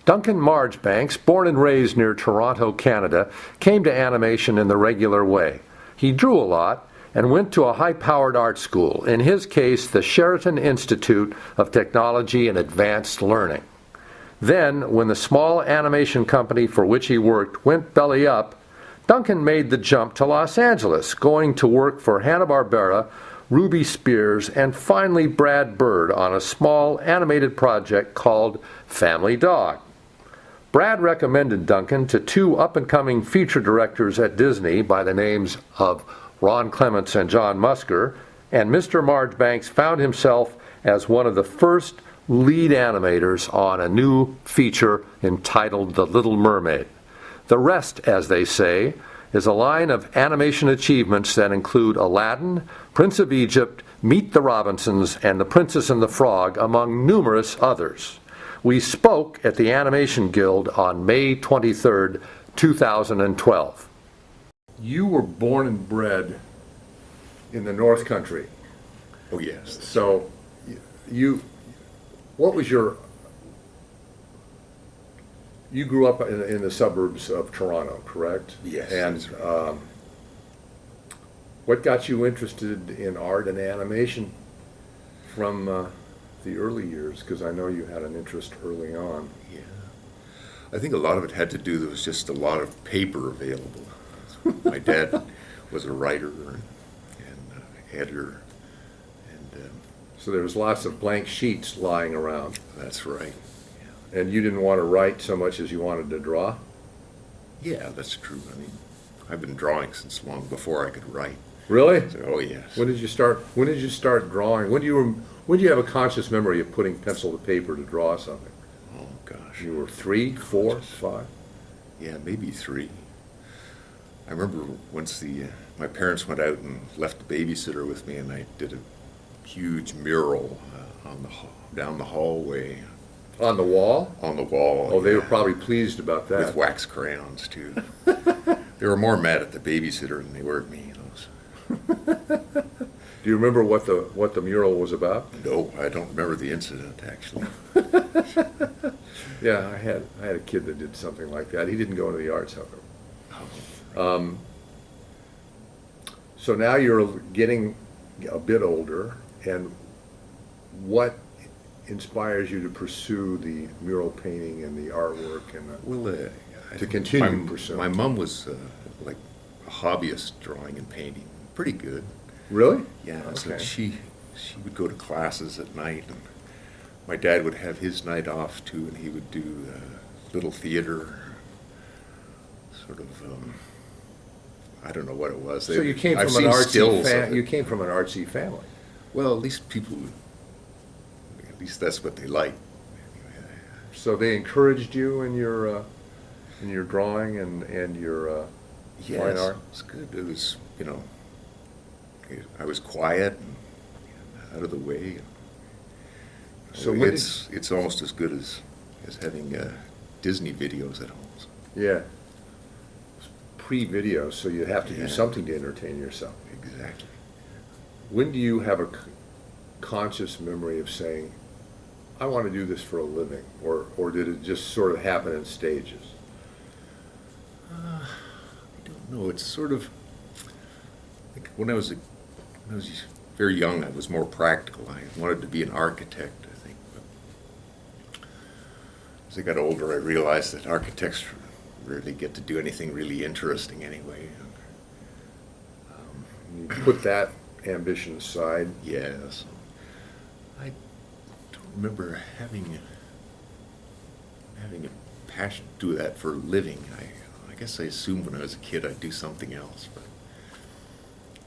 Duncan Marjoribanks, born and raised near Toronto, Canada, came to animation in the regular way. He drew a lot and went to a high-powered art school, in his case the Sheraton Institute of Technology and Advanced Learning. Then, when the small animation company for which he worked went belly up, Duncan made the jump to Los Angeles, going to work for Hanna-Barbera, Ruby Spears, and finally Brad Bird on a small animated project called Family Dog. Brad recommended Duncan to two up-and-coming feature directors at Disney by the names of Ron Clements and John Musker, and Mr. Marjoribanks found himself as one of the first lead animators on a new feature entitled The Little Mermaid. The rest, as they say, is a line of animation achievements that include Aladdin, Prince of Egypt, Meet the Robinsons, and The Princess and the Frog, among numerous others. We spoke at the Animation Guild on May 23rd, 2012. You were born and bred in the North Country. Oh, yes. So, what was your... You grew up in the suburbs of Toronto, correct? Yes. And what got you interested in art and animation from the early years? Because I know you had an interest early on. Yeah. I think a lot of it had to do, there was just a lot of paper available. My dad was a writer and editor. And so there was lots of blank sheets lying around. that's right. And you didn't want to write so much as you wanted to draw? Yeah, that's true. I mean, I've been drawing since long before I could write. Really? So, oh, yes. When did you start drawing? When did you have a conscious memory of putting pencil to paper to draw something? Oh, gosh. You were 3, 4, 5? Yeah, maybe 3. I remember once my parents went out and left the babysitter with me, and I did a huge mural down the hallway. On the wall? On the wall. Oh, they yeah. were probably pleased about that. With wax crayons, too. They were more mad at the babysitter than they were at me. Do you remember what the mural was about? No, I don't remember the incident, actually. Yeah, I had a kid that did something like that. He didn't go into the arts, however. So now you're getting a bit older, and what inspires you to pursue the mural painting and the artwork and to continue pursuing? My mom was like a hobbyist drawing and painting, pretty good. Really? Yeah, Okay. so she would go to classes at night, and my dad would have his night off too, and he would do little theater, sort of. I don't know what it was. So you came I've from an seen stills of artsy it. you came from an artsy family. Well, at least that's what they like. So they encouraged you in your drawing and your Yes, fine art? it's good. It was, I was quiet and out of the way. So when it's almost as good as having Disney videos at home. Yeah. Pre-video, so you have to do Yeah. something to entertain yourself. Exactly. When do you have a conscious memory of saying, I want to do this for a living, or did it just sort of happen in stages? I don't know. It's sort of like when I was very young, I was more practical. I wanted to be an architect, I think. But as I got older, I realized that architects rarely get to do anything really interesting anyway. You put that ambition aside. Yes. I don't remember having a passion to do that for a living. I guess I assumed when I was a kid I'd do something else, but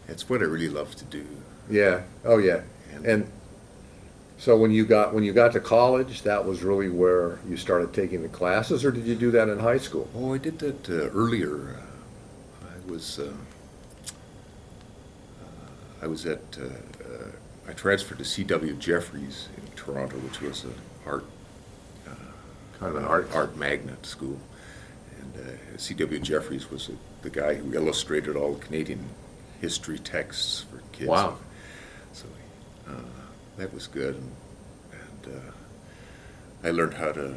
it's what I really love to do. Yeah. Oh, yeah. And so when you got to college, that was really where you started taking the classes, or did you do that in high school? Oh, I did that earlier. I transferred to C.W. Jeffries in Toronto, which was an art Kind of an art. art magnet school. And C.W. Jeffries was the guy who illustrated all the Canadian history texts for kids. Wow. So that was good. And I learned how to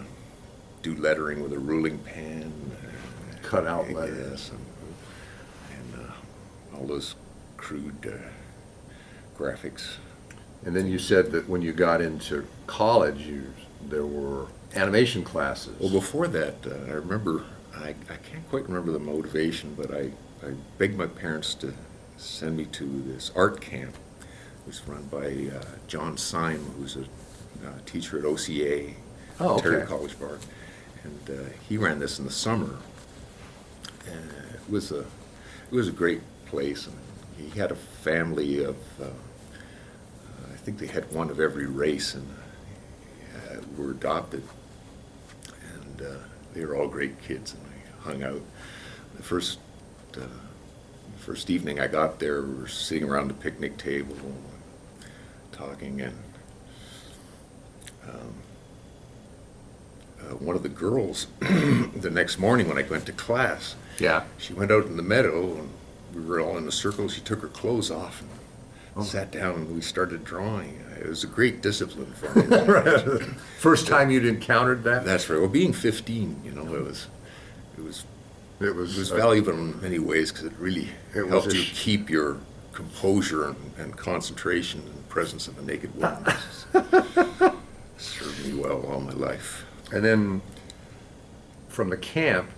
do lettering with a ruling pen. Cut out letters. Yes, and all those crude graphics. And then you said that when you got into college, there were animation classes. Well, before that, I remember, I can't quite remember the motivation, but I begged my parents to send me to this art camp. It was run by John Syme, who's a teacher at OCA, Oh, Ontario okay. College of Art. And he ran this in the summer. And it was a great place. And he had a family of, I think they had one of every race, and were adopted. And they were all great kids, and we hung out. The first evening I got there, we were sitting around the picnic table, talking, and one of the girls, the next morning when I went to class, Yeah. she went out in the meadow, and we were all in a circle. She took her clothes off and sat down, and we started drawing. It was a great discipline for me. First time you'd encountered that? That's right. Well, being 15, it was valuable in many ways, because it really It was helped a you keep your composure and concentration in the presence of a naked woman. Served me well all my life. And then from the camp,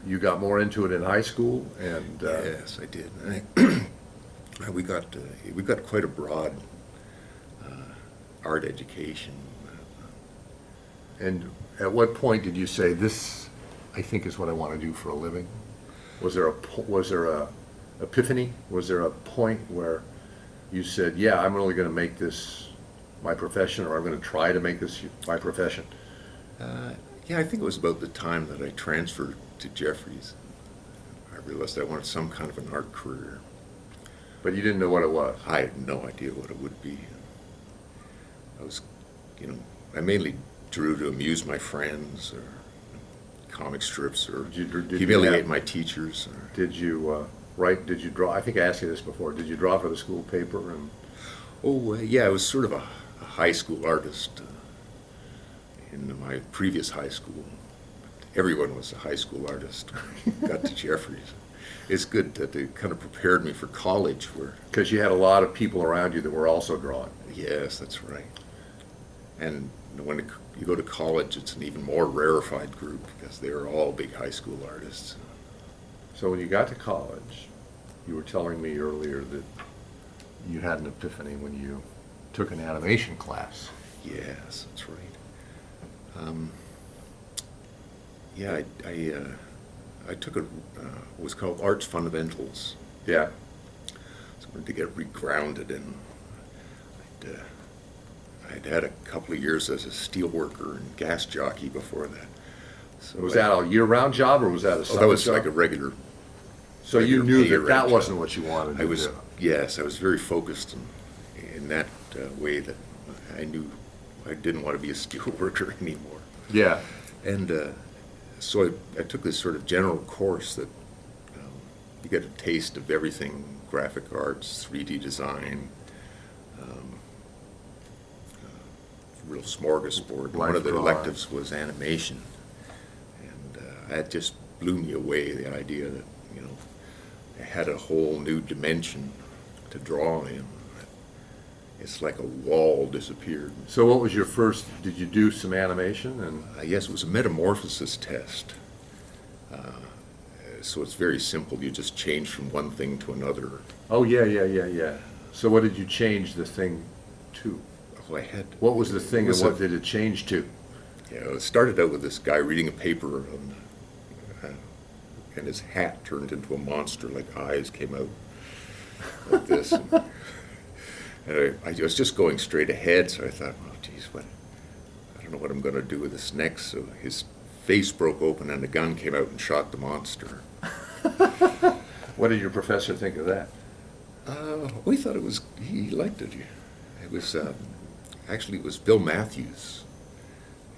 you got more into it in high school, and Yes, I did. We got quite a broad art education. and at what point did you say, this, I think, is what I want to do for a living? Was there a epiphany? Was there a point where you said, yeah, I'm really going to make this my profession, or I'm going to try to make this my profession? Yeah, I think it was about the time that I transferred to Jeffries. I realized I wanted some kind of an art career. But you didn't know what it was. I had no idea what it would be. I was, I mainly drew to amuse my friends, or comic strips, or Did you humiliate have- my teachers. Or, Did you did you draw? I think I asked you this before. Did you draw for the school paper? And yeah, I was sort of a high school artist in my previous high school. Everyone was a high school artist when I got to Jeffries. It's good that they kind of prepared me for college, where, because you had a lot of people around you that were also drawing. yes, that's right. And when you go to college, it's an even more rarefied group, because they're all big high school artists. So when you got to college, you were telling me earlier that you had an epiphany when you took an animation class. Yes, that's right. Yeah, I took what was called Arts Fundamentals. Yeah. So I wanted to get regrounded, and I'd had a couple of years as a steel worker and gas jockey before that. So Was that a year-round job, or was that a summer that was job? like a regular. So you regular knew pay that rate that job. wasn't what you wanted to I was do. Yes, I was very focused in that way, that I knew I didn't want to be a steel worker anymore. Yeah. And so I took this sort of general course that you get a taste of everything: graphic arts, 3D design, real smorgasbord. One of the Life electives was animation, and that just blew me away, the idea that I had a whole new dimension to draw in. It's like a wall disappeared. So what was your first, did you do some animation? And Yes, it was a metamorphosis test. So it's very simple. You just change from one thing to another. oh, yeah. So what did you change the thing to? Well, I had. What was the thing, and was what a- did it change to? It started out with this guy reading a paper, and his hat turned into a monster, like eyes came out like this. And I was just going straight ahead, so I thought, oh, geez, I don't know what I'm going to do with this next. So his face broke open, and a gun came out and shot the monster. What did your professor think of that? We thought he liked it. It was, actually, it was Bill Matthews.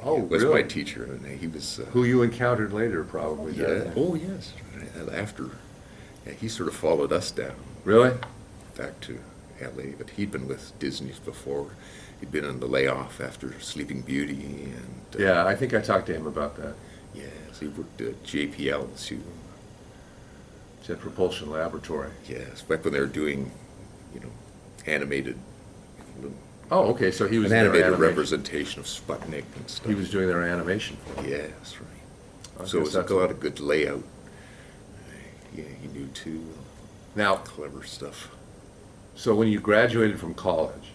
Oh, He was really? my teacher, and he was. Who you encountered later, probably. Yeah. Oh, yes. After, he sort of followed us down Really? back to L.A., but he'd been with Disney's before. he'd been in the layoff after Sleeping Beauty, and Yeah, I think I talked to him about that. yes, he worked at JPL. Jet Propulsion Laboratory. Yes, back when they were doing, you know, animated, Oh, okay, so he was an their animated animation. representation of Sputnik and stuff. He was doing their animation for them. Yes, right. I So it guess was a that's lot of good layout. Yeah, he knew too. Now, Clever stuff. so when you graduated from college,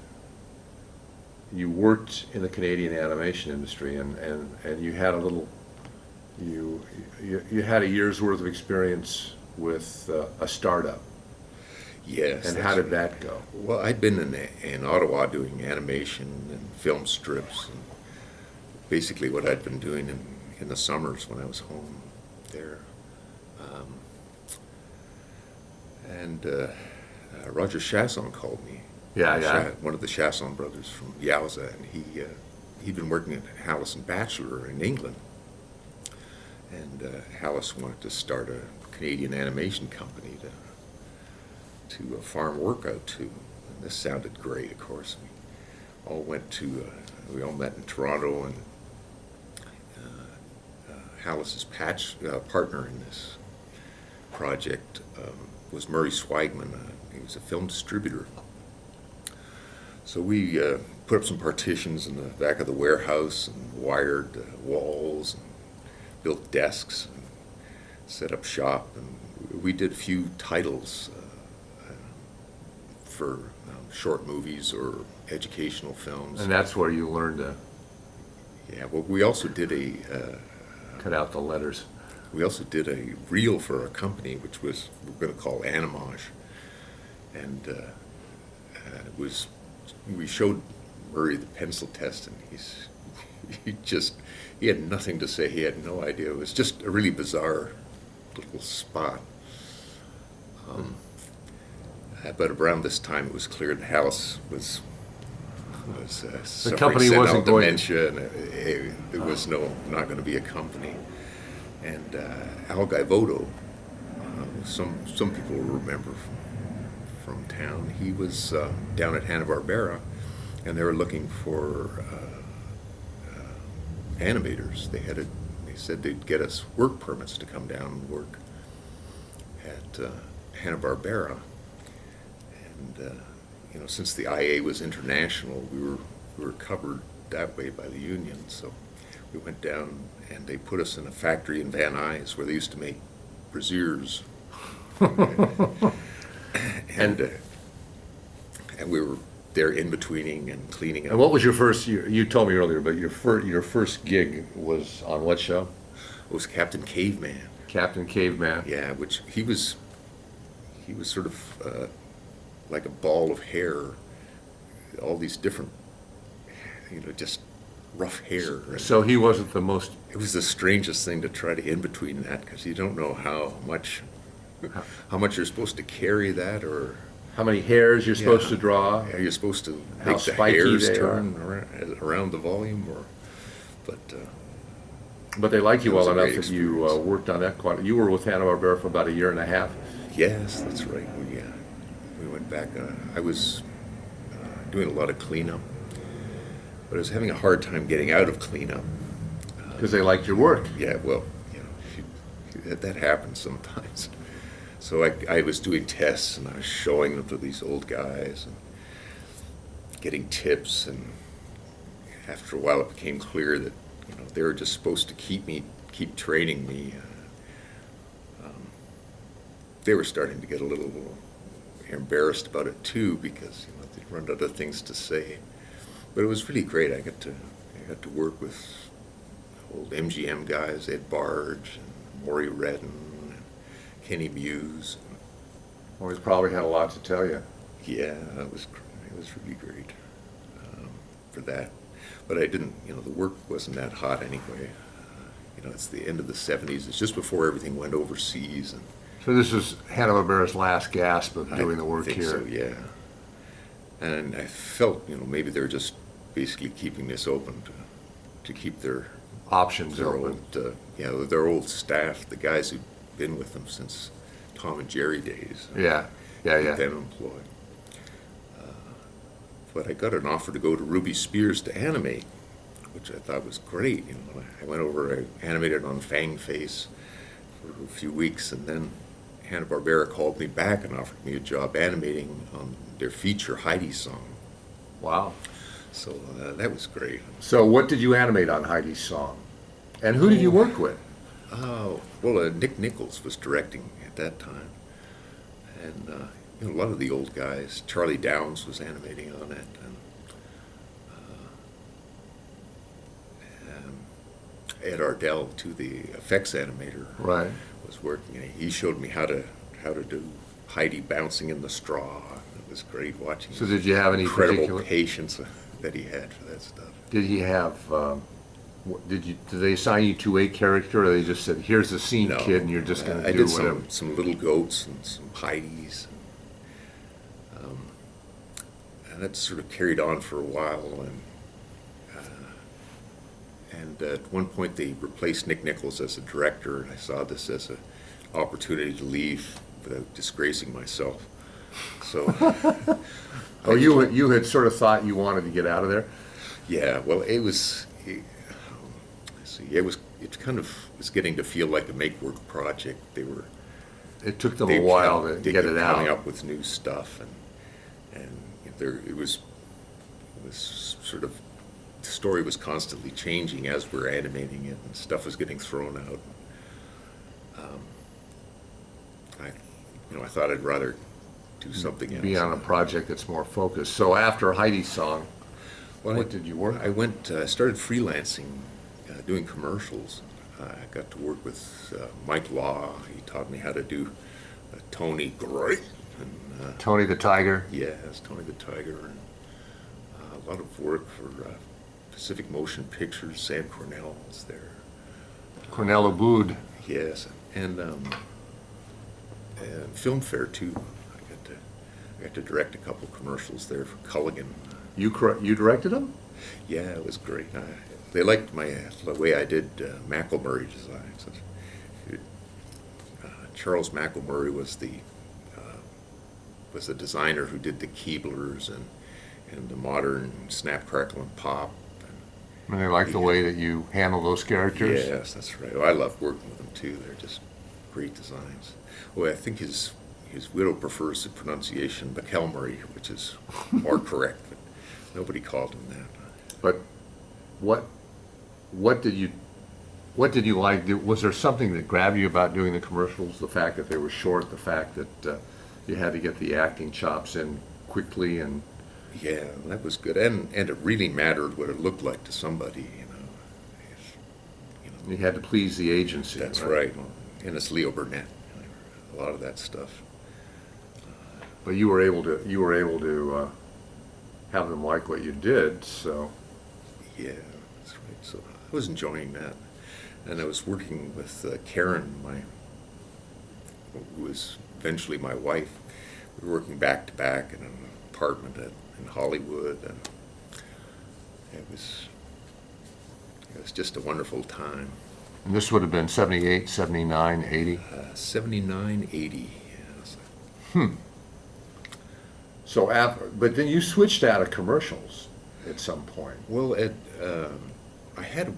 you worked in the Canadian animation industry, and you had a little, you had a year's worth of experience with a startup. Yes. And that's how did right. that go? Well, I'd been in Ottawa doing animation and film strips, and basically what I'd been doing in the summers when I was home there. And Roger Chasson called me. Yeah. One of the Chasson brothers from Yowza, and he'd been working at Hallis and Batchelor in England. And Hallis wanted to start a Canadian animation company to farm work out to. And this sounded great, of course. We all met in Toronto, and Hallis's partner in this project was Murray Swagman. He was a film distributor. So we put up some partitions in the back of the warehouse and wired walls and built desks and set up shop. And we did a few titles for short movies or educational films. And that's where you learned to Yeah, well, we also did a cut out the letters. reel for a company, which we're going to call Animage, and we showed Murray the pencil test, and he had nothing to say. He had no idea. It was just a really bizarre little spot. But around this time, it was clear that Hallis was suffering company senile wasn't going- dementia, and it was not going to be a company. And Al Gaivoto, some people will remember from town, he was down at Hanna-Barbera, and they were looking for animators. They said they'd get us work permits to come down and work at Hanna-Barbera. And since the IA was international, we were covered that way by the union. So we went down, and they put us in a factory in Van Nuys where they used to make brassieres. and we were there in betweening and cleaning up. And what was your first? You told me earlier, but your first gig was on what show? It was Captain Caveman. Captain Caveman. Yeah, which he was sort of like a ball of hair, all these different, just rough hair. So he wasn't the most. It was the strangest thing to try to in between that, because you don't know how much you're supposed to carry that, or How many hairs you're supposed to draw? are you supposed to How make the spiky hairs they turn around the volume, But they liked you That was well a enough great that you experience. worked on that quite. You were with Hanna-Barbera for about a year and a half. Yes, that's right. We went back. I was doing a lot of cleanup, but I was having a hard time getting out of cleanup. Because they liked your work. Yeah, well, that happens sometimes. So I was doing tests, and I was showing them to these old guys and getting tips, and after a while it became clear that they were just supposed to keep training me. They were starting to get a little embarrassed about it too, because they'd run out of things to say. But it was really great. I got to work with old MGM guys, Ed Barge, and Maury Redden, and Kenny Muse. Well, he's probably had a lot to tell you. Yeah, it was really great for that. But I didn't, the work wasn't that hot anyway. It's the end of the 70s. It's just before everything went overseas. And So this is Hanna-Barbera's last gasp of doing the work I think here. so, yeah. And I felt, maybe they're just basically keeping this open to keep their Options open. old, their old staff, the guys who've been with them since Tom and Jerry days. Yeah. Keep them employed but I got an offer to go to Ruby Spears to animate, which I thought was great. You know, I went over, I animated on Fang Face for a few weeks, and then Hanna-Barbera called me back and offered me a job animating on their feature Heidi song. Wow. So that was great. So what did you animate on Heidi's song? And who did you work with? Oh, well, Nick Nichols was directing at that time. And you know, a lot of the old guys. Charlie Downs was animating on it. And Ed Ardell, too, the effects animator, Right. was working. He showed me how to do Heidi bouncing in the straw. It was great watching. So did you have any incredible particular? patience that he had for that stuff. Did he have? Did they assign you to a character, or they just said, "Here's the scene, No, kid, and you're just going I to do did whatever"? some little goats and some Heidis, and that sort of carried on for a while. And at one point they replaced Nick Nichols as a director, and I saw this as an opportunity to leave without disgracing myself. So, Oh, you had sort of thought you wanted to get out of there. yeah, well, it was. See, it kind of was getting to feel like a make-work project. It took them They a while to kept- they get kept it coming out. up with new stuff, and it was sort of, the story was constantly changing as we're animating it, and stuff was getting thrown out. I thought I'd rather do something else. Be on a project that's more focused. So after Heidi's song, Well, what did you work I went, started freelancing, doing commercials. I got to work with Mike Law. He taught me how to do Tony Great. And, Tony the Tiger. yes, Tony the Tiger. And a lot of work for Pacific Motion Pictures. Sam Cornell was there. Cornell Abood. Yes, and Film Fair too. I got to direct a couple commercials there for Culligan. You directed them? Yeah, it was great. They liked the way I did McElmurray designs. Charles McElmurray was the designer who did the Keeblers and the modern Snap, Crackle, and Pop. And they like the way that you handle those characters? Yes, that's right. I love working with them too. They're just great designs. Well, I think his widow prefers the pronunciation McElmurray, which is more correct, but nobody called him that. But what did you like? Was there something that grabbed you about doing the commercials? The fact that they were short, the fact that you had to get the acting chops in quickly, and Yeah, that was good, and it really mattered what it looked like to somebody, you know. you had to please the agency. That's right. And it's Leo Burnett, a lot of that stuff. But you were able to have them like what you did. So Yeah, that's right. So I was enjoying that, and I was working with Karen, who was eventually my wife. We were working back to back in an apartment in Hollywood, and it was just a wonderful time. and this would have been 78, 79, 80. 79, 80. Yes. So but then you switched out of commercials at some point. Well, I had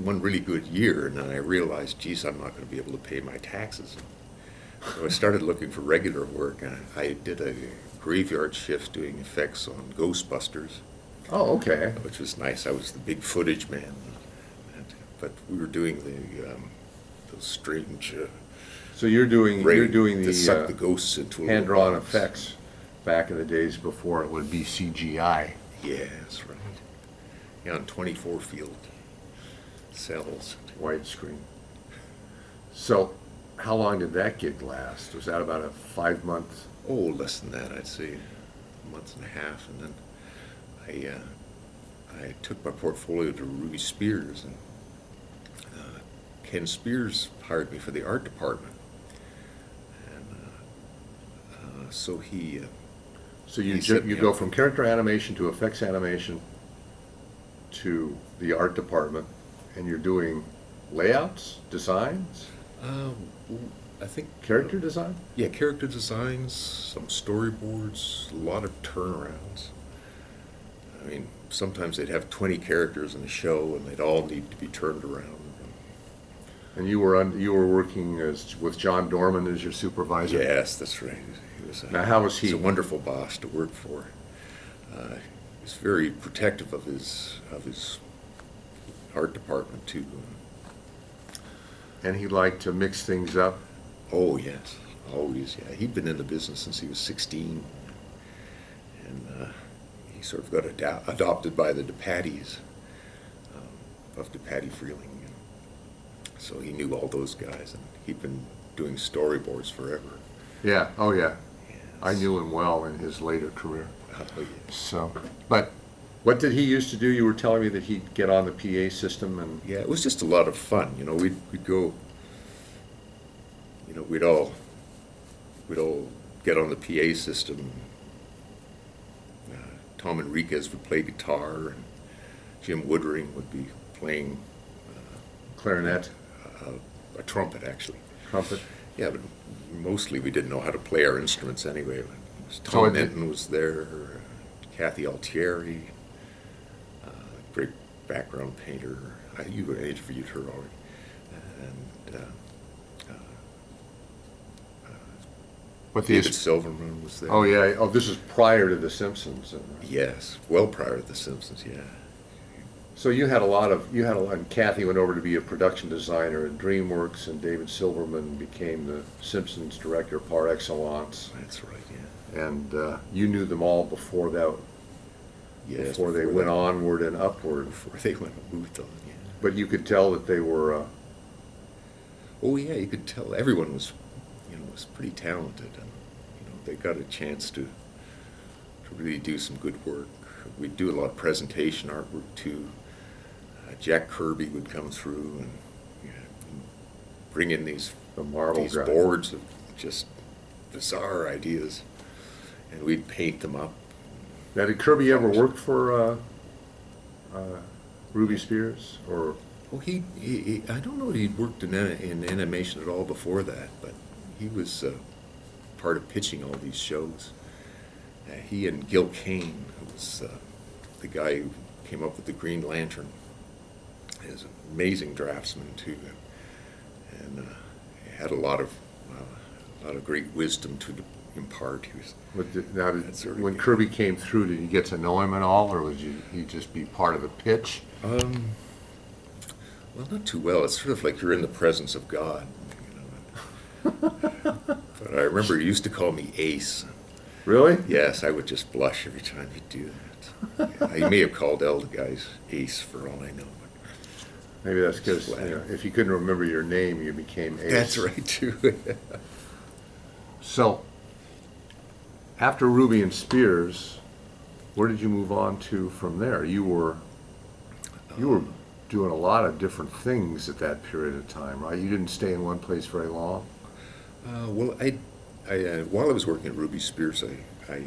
one really good year, and then I realized, geez, I'm not going to be able to pay my taxes. So I started looking for regular work, and I did a graveyard shift doing effects on Ghostbusters, Oh, okay. which was nice. I was the big footage man, but we were doing those strange So you're doing to suck the the ghosts into a little hand-drawn box. effects back in the days before it would be CGI. Yeah, that's right. Yeah, on 24 field cells. Widescreen. So, how long did that gig last? Was that about a 5-month? Oh, less than that, I'd say a month and a half, and then I took my portfolio to Ruby Spears, and Ken Spears hired me for the art department, and so he. So you He set you me go up. from character animation to effects animation to the art department, and you're doing layouts, designs, I think character design? Yeah, character designs, some storyboards, a lot of turnarounds. I mean, sometimes they'd have 20 characters in a show, and they'd all need to be turned around. And you were working with John Dorman as your supervisor? Yes, that's right. Now, how was he? He's a wonderful boss to work for. He's very protective of his art department too. And he liked to mix things up? Oh yes, always. Yeah, he'd been in the business since he was 16, and he sort of got adopted by the DePattys, of DePatty Freeling. So he knew all those guys, and he'd been doing storyboards forever. Yeah. Oh yeah. Yes. I knew him well in his later career. Oh, yeah. So, but what did he used to do? You were telling me that he'd get on the PA system and. Yeah, it was just a lot of fun. We'd go. We'd all get on the PA system. Tom Enriquez would play guitar, and Jim Woodring would be playing Clarinet. a trumpet, actually. Trumpet. Yeah, but mostly we didn't know how to play our instruments anyway. So Tom Minton was there, Kathy Altieri, great background painter. You interviewed her already. And But David Silverman was there. Oh yeah. Oh, this is prior to The Simpsons. Yes, well prior to The Simpsons, yeah. So you had a lot, and Kathy went over to be a production designer at DreamWorks, and David Silverman became the Simpsons director par excellence. That's right, yeah. And you knew them all before that, Yes, before they went onward and upward. Before they moved on, yeah. But you could tell that they were. Oh yeah, you could tell everyone was pretty talented, and they got a chance to really do some good work. We'd do a lot of presentation artwork too. Jack Kirby would come through and bring in these Marvel guy. boards of just bizarre ideas, and we'd paint them up. Now, did Kirby ever work for Ruby Spears, or? Well, he I don't know if he'd worked in animation at all before that, but he was part of pitching all these shows. He and Gil Kane, who was the guy who came up with the Green Lantern, is an amazing draftsman too, and he had a lot of great wisdom to impart. He was. When Kirby came through, did you get to know him at all, or would he just be part of the pitch? Well, not too well. It's sort of like you're in the presence of God. But I remember he used to call me Ace. Really? Yes, I would just blush every time he'd do that. He may have called all the guys Ace for all I know. Maybe that's because if you couldn't remember your name, you became Ace. That's right, too. So, after Ruby and Spears, where did you move on to from there? You were doing a lot of different things at that period of time, right? You didn't stay in one place very long. Well, while I was working at Ruby Spears, I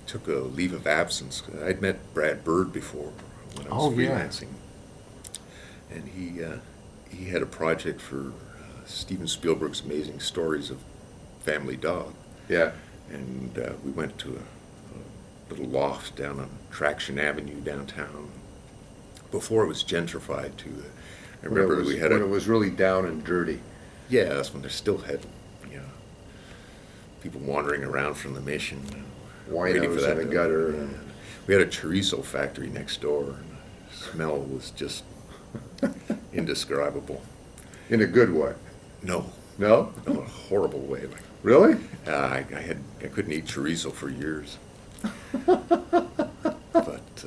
took a leave of absence. I'd met Brad Bird before when I was freelancing, and he had a project for Steven Spielberg's Amazing Stories of Family Dog. Yeah. And we went to a little loft down on Traction Avenue downtown before it was gentrified to. I remember when it was really down and dirty. Yeah, that's when they still had, people wandering around from the Mission, waiting for that in the gutter. And we had a chorizo factory next door, and the smell was just indescribable. In a good way. No, No? in a horrible way. Like, Really? I couldn't eat chorizo for years. But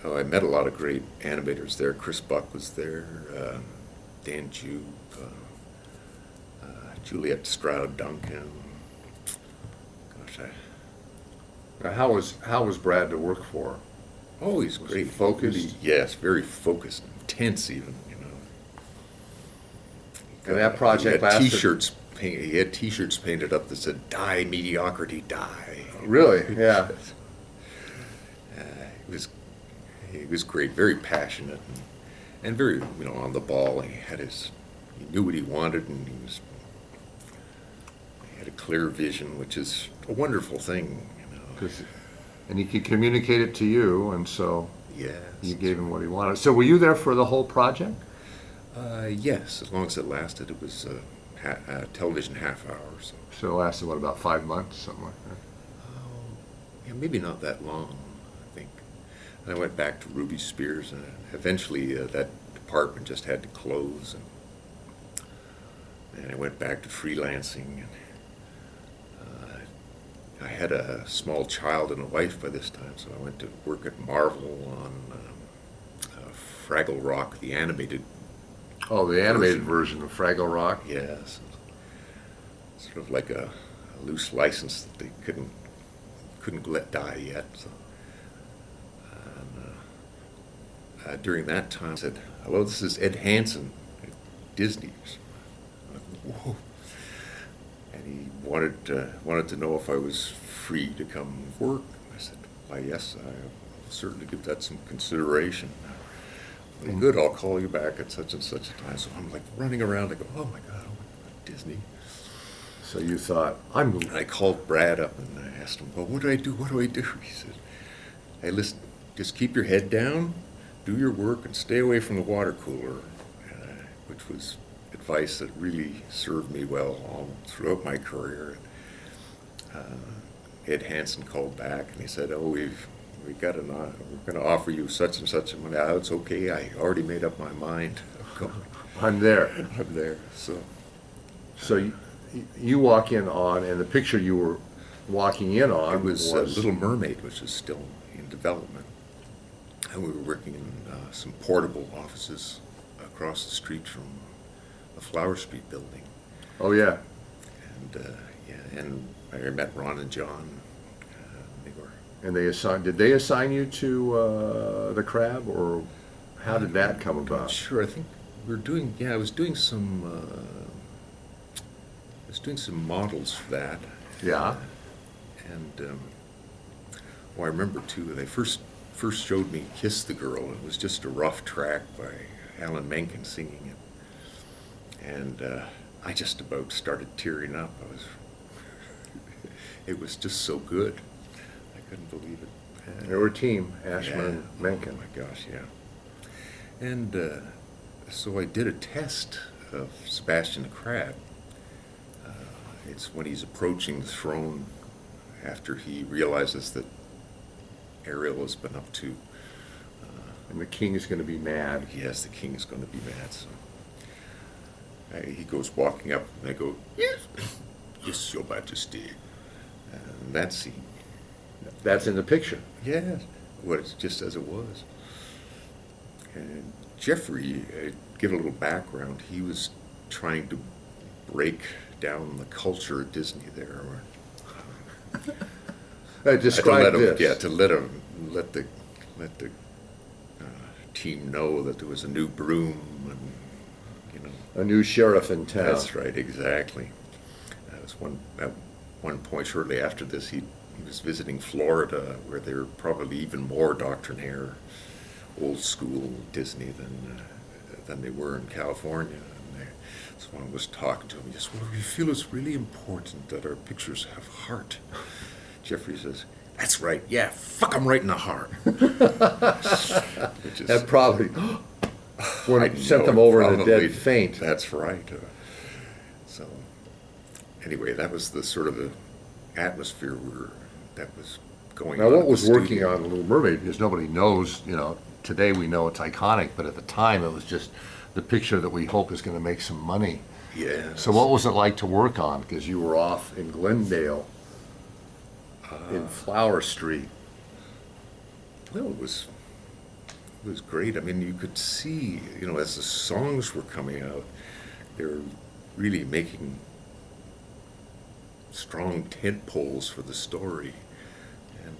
I met a lot of great animators there. Chris Buck was there, Dan Jupe, Juliet Stroud Duncan. Gosh, Now, how was Brad to work for? always Was great. he focused? Yes, very focused, intense even. And that project he had lasted. T-shirts. He had T-shirts painted up that said "Die mediocrity, die." Really? Yeah. He was great, very passionate, and very on the ball. He knew what he wanted, and he had a clear vision, which is a wonderful thing. And he could communicate it to you, and so Yes. you gave him what he wanted. So were you there for the whole project? Yes, as long as it lasted. It was a television half hour. So. So it lasted, what, about 5 months, something like that? Yeah, maybe not that long, I think. And I went back to Ruby Spears, and eventually that department just had to close. And I went back to freelancing. And I had a small child and a wife by this time, so I went to work at Marvel on Fraggle Rock, the animated. Oh, the animated version of Fraggle Rock? Yes, sort of like a loose license that they couldn't let die yet. So. And, during that time, I said, "Hello, this is Ed Hansen at Disney." Whoa. And he wanted to know if I was free to come work. I said, "Why, yes, I'll certainly give that some consideration." Well, good, I'll call you back at such and such a time. So I'm like running around. I go, oh my God, Disney. So you thought, I'm And I called Brad up and I asked him, well, what do I do? What do I do? He said, hey, listen, just keep your head down, do your work, and stay away from the water cooler, which was advice that really served me well all throughout my career. Ed Hansen called back and he said, oh, we're going to offer you such and such. And oh, it's okay. I already made up my mind. I'm there. I'm there. So you walk in on, and the picture you were walking in on it was Little Mermaid, which is still in development. And we were working in some portable offices across the street from the Flower Street building. Oh, yeah. And I met Ron and John. And did they assign you to the Crab, or how did that come about? Sure, I think I was doing some models for that. Yeah. And I remember too, they first showed me Kiss the Girl. It was just a rough track by Alan Menken singing it. And I just about started tearing up. It was just so good. I couldn't believe it. They were a team, Ashman Yeah. and Menken. Oh my gosh, yeah. And so I did a test of Sebastian the Crab. It's when he's approaching the throne after he realizes that Ariel has been up to. And the king is going to be mad. Yes, the king is going to be mad. So he goes walking up, and I go, yes, yes, Your Majesty. And that scene. That's in the picture. Yes, well, it's just as it was. And Jeffrey, give a little background, he was trying to break down the culture at Disney there. Describe this. Yeah, to let the team know that there was a new broom, and A new sheriff in town. that's right, exactly. That was at one point shortly after this, he was visiting Florida, where they're probably even more doctrinaire, old school Disney than they were in California. And someone was talking to him. He says, well, we feel it's really important that our pictures have heart. Jeffrey says, that's right, yeah, fuck them right in the heart. Which is, That probably sent them know, over in a probably, dead faint. That's right. So anyway, that was the sort of the atmosphere that was going Now, on. what at was the working studio. on Little Mermaid, because nobody knows, today we know it's iconic, but at the time it was just the picture that we hope is going to make some money. Yeah. So what was it like to work on? Because you were off in Glendale, in Flower Street. Well, it was great. I mean, you could see, as the songs were coming out, they were really making strong tent poles for the story. And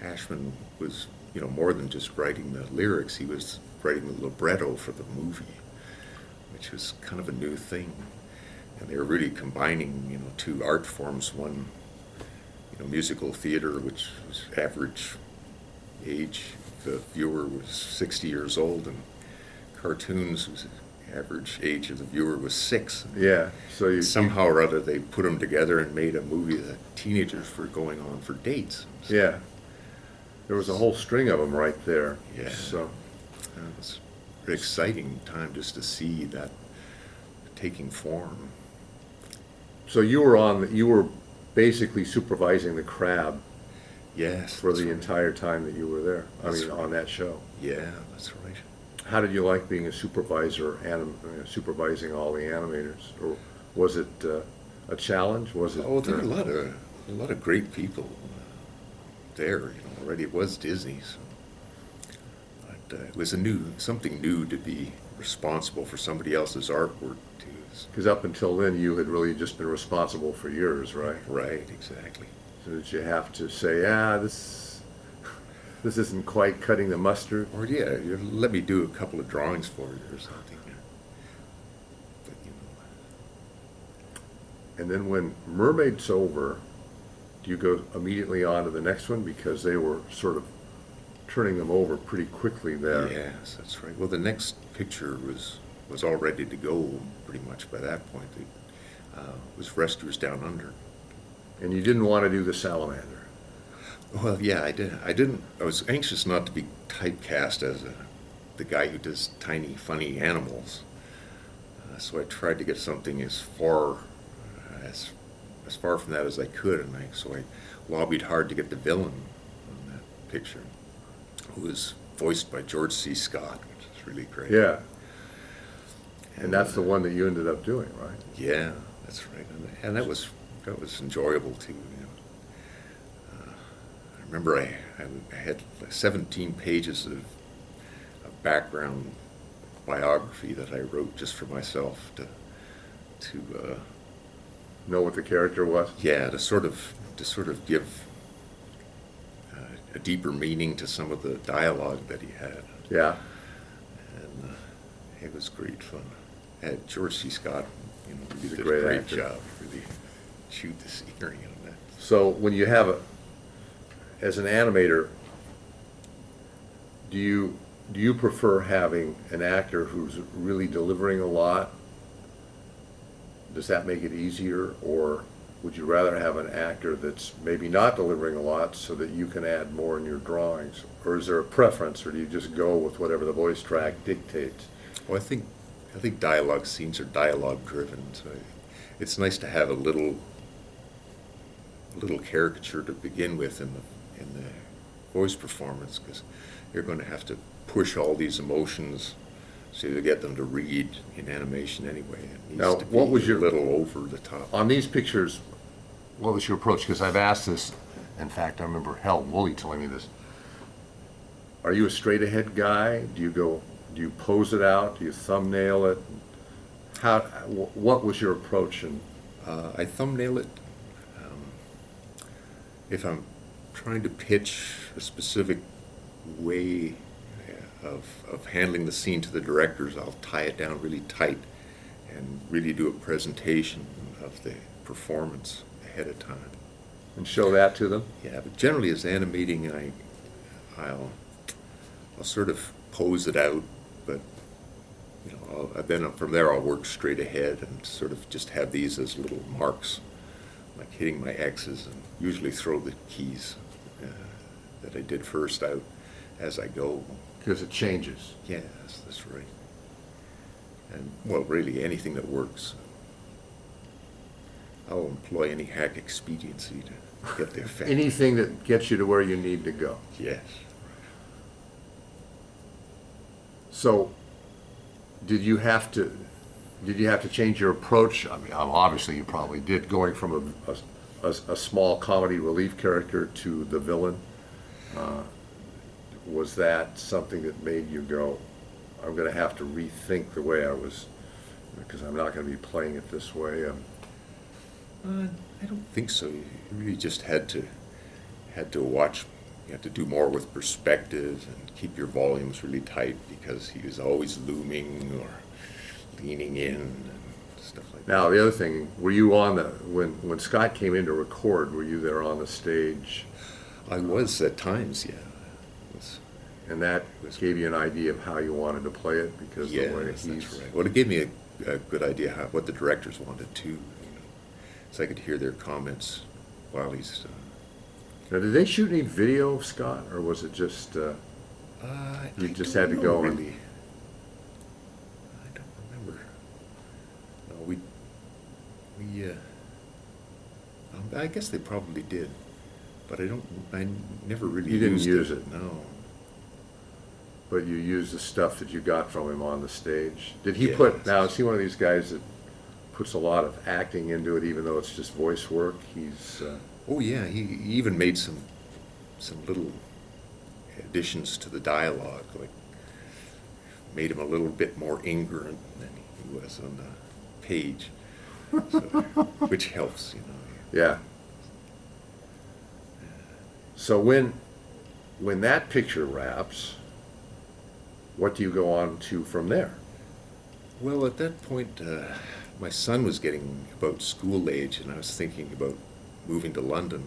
Ashman was, more than just writing the lyrics, he was writing the libretto for the movie, which was kind of a new thing. And they were really combining, two art forms. One, musical theater, which was average age, the viewer was 60 years old, and cartoons was average age of the viewer was 6. Yeah, so you Somehow or other they put them together and made a movie that teenagers were going on for dates. yeah. There was a whole string of them right there. Yeah. So, It was an exciting time just to see that taking form. so you were basically supervising the crab Yes. for that's the right. entire time that you were there. That's On right. that show. Yeah, that's right. How did you like being a supervisor, supervising all the animators? Or was it a challenge? Was it? Oh, there were a lot of great people there. Already it was Disney, so but it was something new to be responsible for somebody else's artwork too. Because up until then, you had really just been responsible for yours, right? Right, exactly. So did you have to say, this isn't quite cutting the mustard? Or yeah, you let me do a couple of drawings for you or something. But And then when Mermaid's over, do you go immediately on to the next one? Because they were sort of turning them over pretty quickly there. yes, that's right. Well, the next picture was all ready to go pretty much by that point. It was Rescuers Down Under. And you didn't want to do the salamander. Well, yeah, I did. I didn't. I was anxious not to be typecast as the guy who does tiny, funny animals. So I tried to get something as far from that as I could, and so I lobbied hard to get the villain on that picture, who was voiced by George C. Scott, which is really great. Yeah. And that's the one that you ended up doing, right? Yeah, that's right, and that was enjoyable too. I remember I had 17 pages of background biography that I wrote just for myself to Know what the character was? yeah, to sort of give a deeper meaning to some of the dialogue that he had, Yeah. and it was great fun. And George C. Scott, really He's a did great a great actor. job. Really chewed the scenery on that. So when you have as an animator, do you prefer having an actor who's really delivering a lot? Does that make it easier, or would you rather have an actor that's maybe not delivering a lot so that you can add more in your drawings? Or is there a preference, or do you just go with whatever the voice track dictates? Well, I think dialogue scenes are dialogue driven, so it's nice to have a little caricature to begin with in the voice performance, because you're going to have to push all these emotions so you get them to read in animation anyway. It needs Now, to what be was your- a little over the top. On these pictures, what was your approach? Because I've asked this, in fact, I remember Hal Woolley telling me this. Are you a straight ahead guy? Do you pose it out? Do you thumbnail it? What was your approach? And I thumbnail it. If I'm trying to pitch a specific way of handling the scene to the directors, I'll tie it down really tight and really do a presentation of the performance ahead of time. and show that to them? Yeah, but generally as animating, I'll sort of pose it out, but then from there I'll work straight ahead and sort of just have these as little marks, like hitting my X's, and usually throw the keys that I did first out as I go. Because it changes. Yes, that's right. And, well, really anything that works. I'll employ any hack expediency to get the effect. Anything that gets you to where you need to go. Yes. So, did you have to change your approach? I mean, obviously you probably did, going from a small comedy relief character to the villain. Was that something that made you go, I'm going to have to rethink the way I was, because I'm not going to be playing it this way? I don't think so. You really just had to watch. You had to do more with perspective and keep your volumes really tight, because he was always looming or leaning in and stuff like that. Now, the other thing, were you on when Scott came in to record, were you there on the stage? I was at times, yeah. And that gave you an idea of how you wanted to play it, because the way Yes, he's... that's right. Well, it gave me a good idea what the directors wanted too, so I could hear their comments while he's Now, did they shoot any video of Scott, or was it just you just had to go and- really. I don't remember. No, I guess they probably did, but I never really You didn't used use it? No. but you used the stuff that you got from him on the stage? Did he Yes. put, now, is he one of these guys that puts a lot of acting into it, even though it's just voice work? He's, Oh yeah, he even made some little additions to the dialogue, like made him a little bit more ignorant than he was on the page, so, which helps, you know. yeah. So when that picture wraps, what do you go on to from there? Well, at that point, my son was getting about school age, and I was thinking about moving to London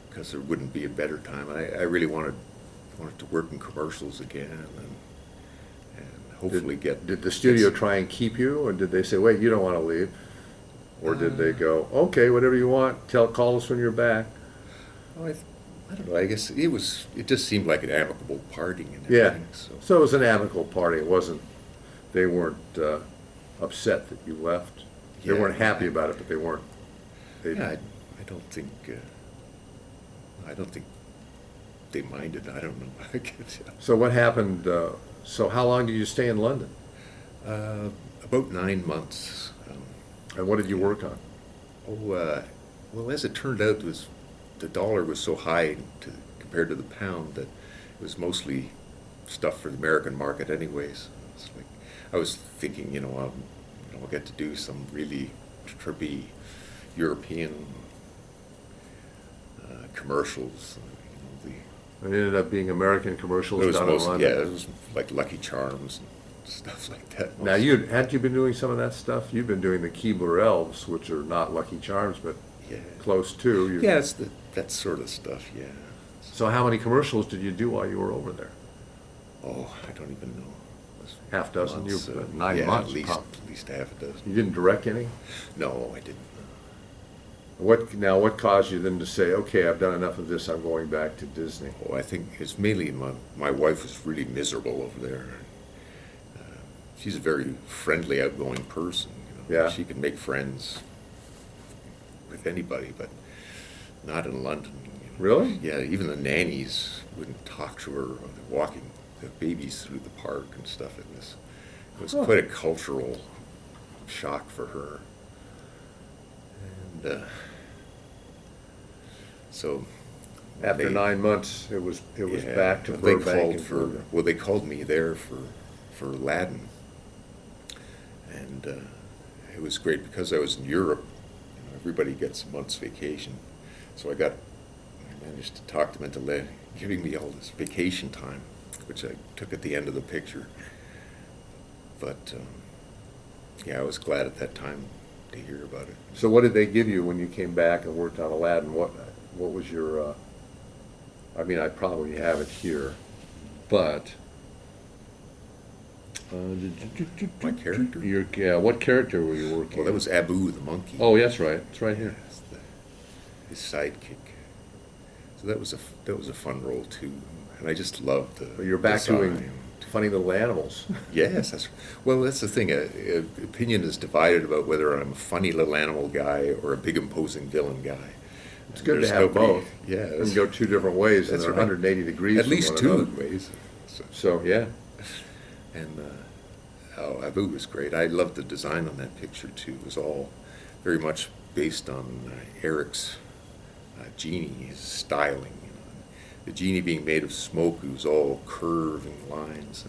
because there wouldn't be a better time. I really wanted to work in commercials again, and hopefully Did the studio try and keep you, or did they say, wait, you don't want to leave? Or did they go, okay, whatever you want, call us when you're back? Well, I don't know. I guess it just seemed like an amicable parting and Yeah, everything. so it was an amicable party, it wasn't, they weren't upset that you left? They Yeah. weren't happy about it, but they weren't, Yeah, I don't think they minded. I don't know. I guess, So what happened, so how long did you stay in London? about 9 months. And what did you work on? Well, as it turned out, the dollar was so high compared to the pound that it was mostly stuff for the American market, anyways. It's like I was thinking, I'll get to do some really trippy European commercials. It ended up being American commercials It was down in mostly, London. yeah, it was like Lucky Charms and stuff like that. Now, hadn't you been doing some of that stuff? You've been doing the Keebler Elves, which are not Lucky Charms, but Yeah. close to. Yeah, it's that sort of stuff, yeah. So how many commercials did you do while you were over there? Oh, I don't even know. It was Half dozen? months, You- 9 months, At probably. least half a dozen. You didn't direct any? No, I didn't. What caused you then to say, okay, I've done enough of this, I'm going back to Disney? Oh, I think it's mainly my wife was really miserable over there. She's a very friendly, outgoing person. Yeah. She can make friends with anybody, but not in London. Really? Yeah, even the nannies wouldn't talk to her when they're walking the babies through the park and stuff. It was quite a cultural shock for her. And so After they- 9 months, it was yeah, back to they Burbank called and for, further. well, they called me there for Aladdin. And it was great because I was in Europe. Everybody gets a month's vacation. So I managed to talk them into giving me all this vacation time, which I took at the end of the picture. But yeah, I was glad at that time to hear about it. So what did they give you when you came back and worked on Aladdin? What was your, I mean, I probably have it here, but. My character? Yeah, what character were you working? Well, that was Abu the monkey. Oh, that's right. It's right here. Yes, his sidekick. So that was a fun role too, and I just loved the. But you're back doing design. funny little animals. Yes, that's the thing. Opinion is divided about whether I'm a funny little animal guy or a big imposing villain guy. It's good to There's have nobody- both. Yeah, You can go two different ways, and that's they're right. 180 degrees At from least one two another. ways. So, yeah. And Abu was great. I loved the design on that picture too. It was all very much based on Eric's genie, his styling. The genie being made of smoke, it was all curving lines,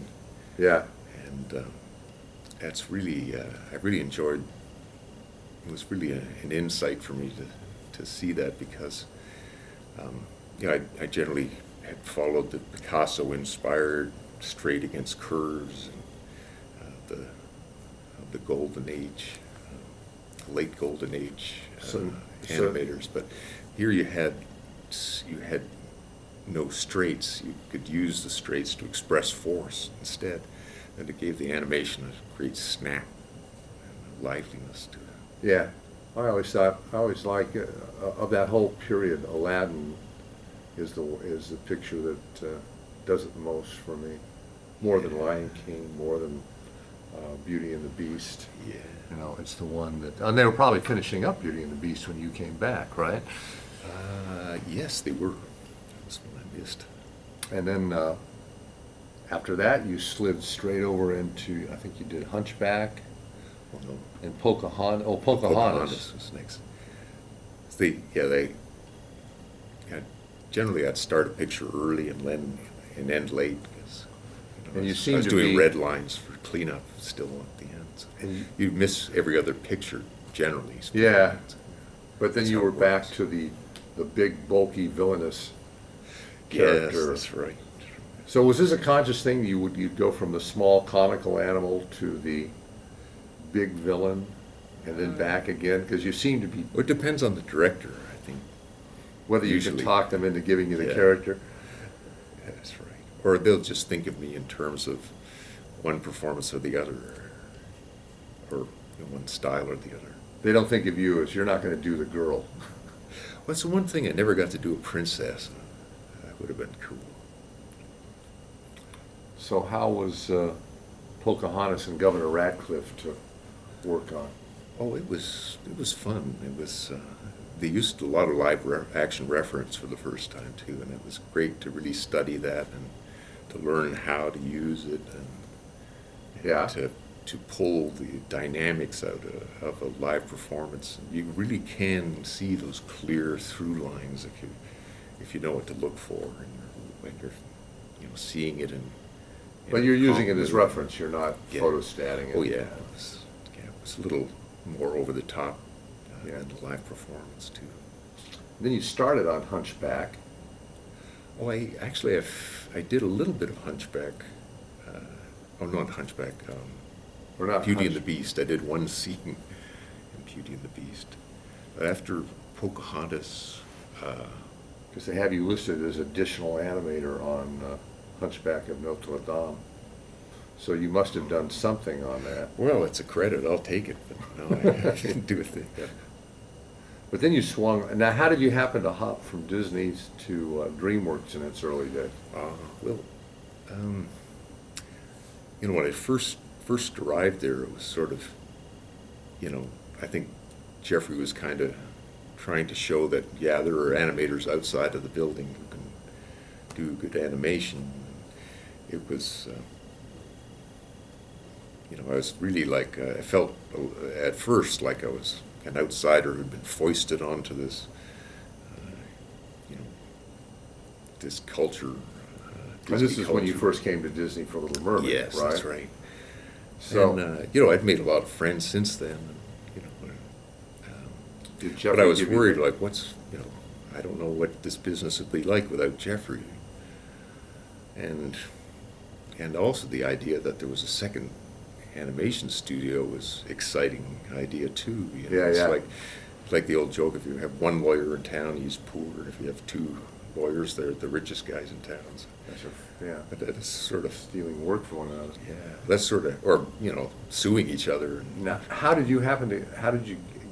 Yeah. and that's really I really enjoyed. It was really an insight for me to see that because I generally had followed the Picasso-inspired straight against curves and the golden age, late golden age So- animators. But here you had no straights. You could use the straights to express force instead, and it gave the animation a great snap and liveliness to it. Yeah. I always like, of that whole period, Aladdin is the picture that does it the most for me. More than Lion King, more than Beauty and the Beast. Yeah. You know, it's the one that, and they were probably finishing up Beauty and the Beast when you came back, right? Yes, they were. That was one I missed. And then after that, you slid straight over into, I think you did Hunchback Well, no, and Pocahontas. Oh, Pocahontas. was next. They generally I'd start a picture early and end late because And you I seem was to doing be- red lines for cleanup still at the end. So And you miss every other picture generally. Yeah. But then That's you how were it back works. to the big, bulky, villainous Yes, character. that's right. So was this a conscious thing? You'd go from the small comical animal to the big villain and then back again? Because you seem to be, Well, it depends on the director, I think. whether you can Usually. talk them into giving you the Yeah. character. That's right. Or they'll just think of me in terms of one performance or the other, or one style or the other. They don't think of you as you're not going to do the girl. Well, that's the one thing I never got to do a princess. That would have been cool. So how was Pocahontas and Governor Radcliffe to work on? Oh, it was fun. It was they used a lot of live action reference for the first time too, and it was great to really study that and to learn how to use it and Yeah. to pull the dynamics out of a live performance. You really can see those clear through lines if you know what to look for and when you're seeing it in But a you're using it as compliment. reference, you're not Yeah. photostatting it. Oh, yeah. It was a little more over the top Yeah. than the live performance, too. Then you started on Hunchback. Oh, I did a little bit of Hunchback. Not Hunchback. Or not Beauty and the Hunch- Beast. I did one scene in Beauty and the Beast. But after Pocahontas, Because they have you listed as additional animator on Hunchback of Notre Dame. So you must have done something on that. well, it's a credit. I'll take it. But no, I didn't do a thing. But then you swung. Now, how did you happen to hop from Disney's to DreamWorks in its early days? Well, when I first arrived there, it was sort of, I think Jeffrey was kind of trying to show that, yeah, there are animators outside of the building who can do good animation. It was, I was really like, I felt at first like I was an outsider who'd been foisted onto this, this culture. And this Disney is when you culture. first came to Disney for Little Mermaid, Yes, right? that's right. So, And, I'd made a lot of friends since then. did But Jeffrey I was give you worried, the- like, I don't know what this business would be like without Jeffrey. And also the idea that there was a second animation studio was exciting idea too. Yeah, It's yeah. like the old joke, if you have one lawyer in town, he's poor, and if you have two lawyers, they're the richest guys in town. So, Yeah, but that is sort of, stealing work from one another. yeah, that's sort of, or, suing each other. And, Now, how did you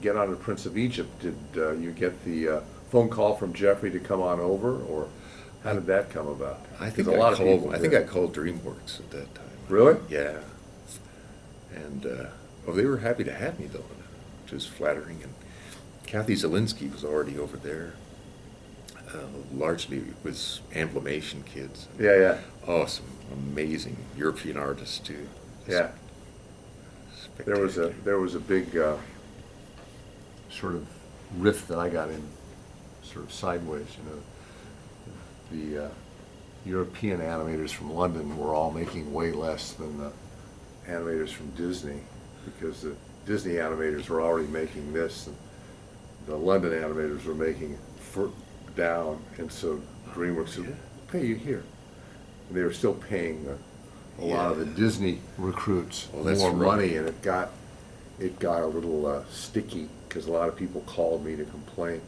get on to Prince of Egypt? Did you get the phone call from Jeffrey to come on over, or how did that come about? I 'Cause think a I lot of called. people I think did. I called DreamWorks at that time. Really? Yeah. And they were happy to have me though, which was flattering. And Kathy Zielinski was already over there. Largely it was Amblimation kids. Yeah, yeah, Awesome, amazing European artists too. yeah. Spectacular. There was a big sort of rift that I got in, sort of sideways. The European animators from London were all making way less than the animators from Disney, because the Disney animators were already making this, and the London animators were making down, and so DreamWorks said, Yeah. "Pay you here," and they were still paying a lot of the Yeah. Disney recruits Well, that's more right. money, and it got a little sticky because a lot of people called me to complain.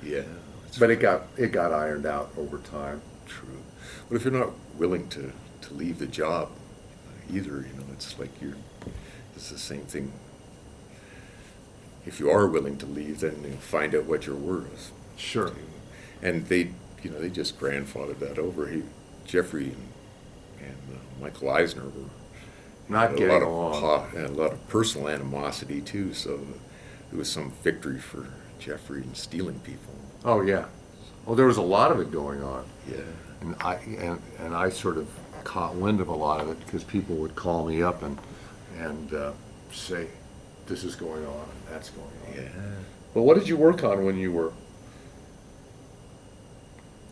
Yeah. that's But right. it got ironed out over time. True. But if you're not willing to leave the job either, it's like it's the same thing. if you are willing to leave, then you'll find out what you're worth. Sure. And they, they just grandfathered that over. Jeffrey and Michael Eisner were Not had getting a lot along. of and a lot of personal animosity too. So it was some victory for Jeffrey in stealing people. Oh, yeah. Well, there was a lot of it going on. Yeah. And I sort of caught wind of a lot of it because people would call me up and say, this is going on and that's going on. Yeah. Well, what did you work on when you were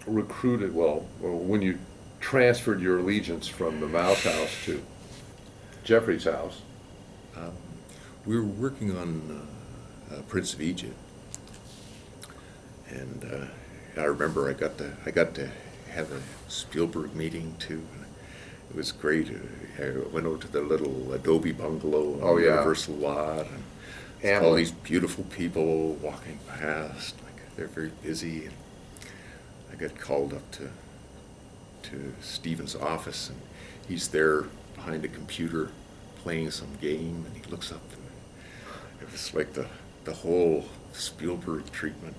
recruited, or when you transferred your allegiance from the Mouse House to Jeffrey's house? We were working on Prince of Egypt, and I remember I got to have a Spielberg meeting too. It was great. I went over to the little Adobe bungalow on Oh, the yeah. Universal lot, and all these beautiful people walking past. Like they're very busy, and I got called up to Stephen's office, and he's there behind a computer playing some game, and he looks up, and it was like the whole Spielberg treatment.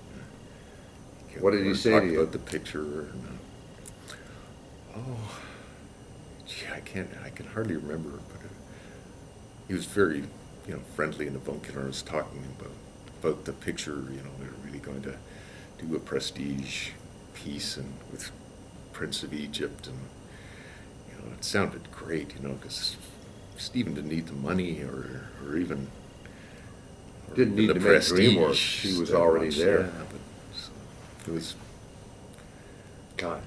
What did he say Talked to you? about the picture, and gee, I can hardly remember, but he was very, friendly and avuncular. I was talking about the picture. We were really going to do a prestige piece and with Prince of Egypt, and it sounded great, because Stephen didn't need the money or even Didn't need the to make prestige DreamWorks. He was that already much, there. yeah, but so it was. God,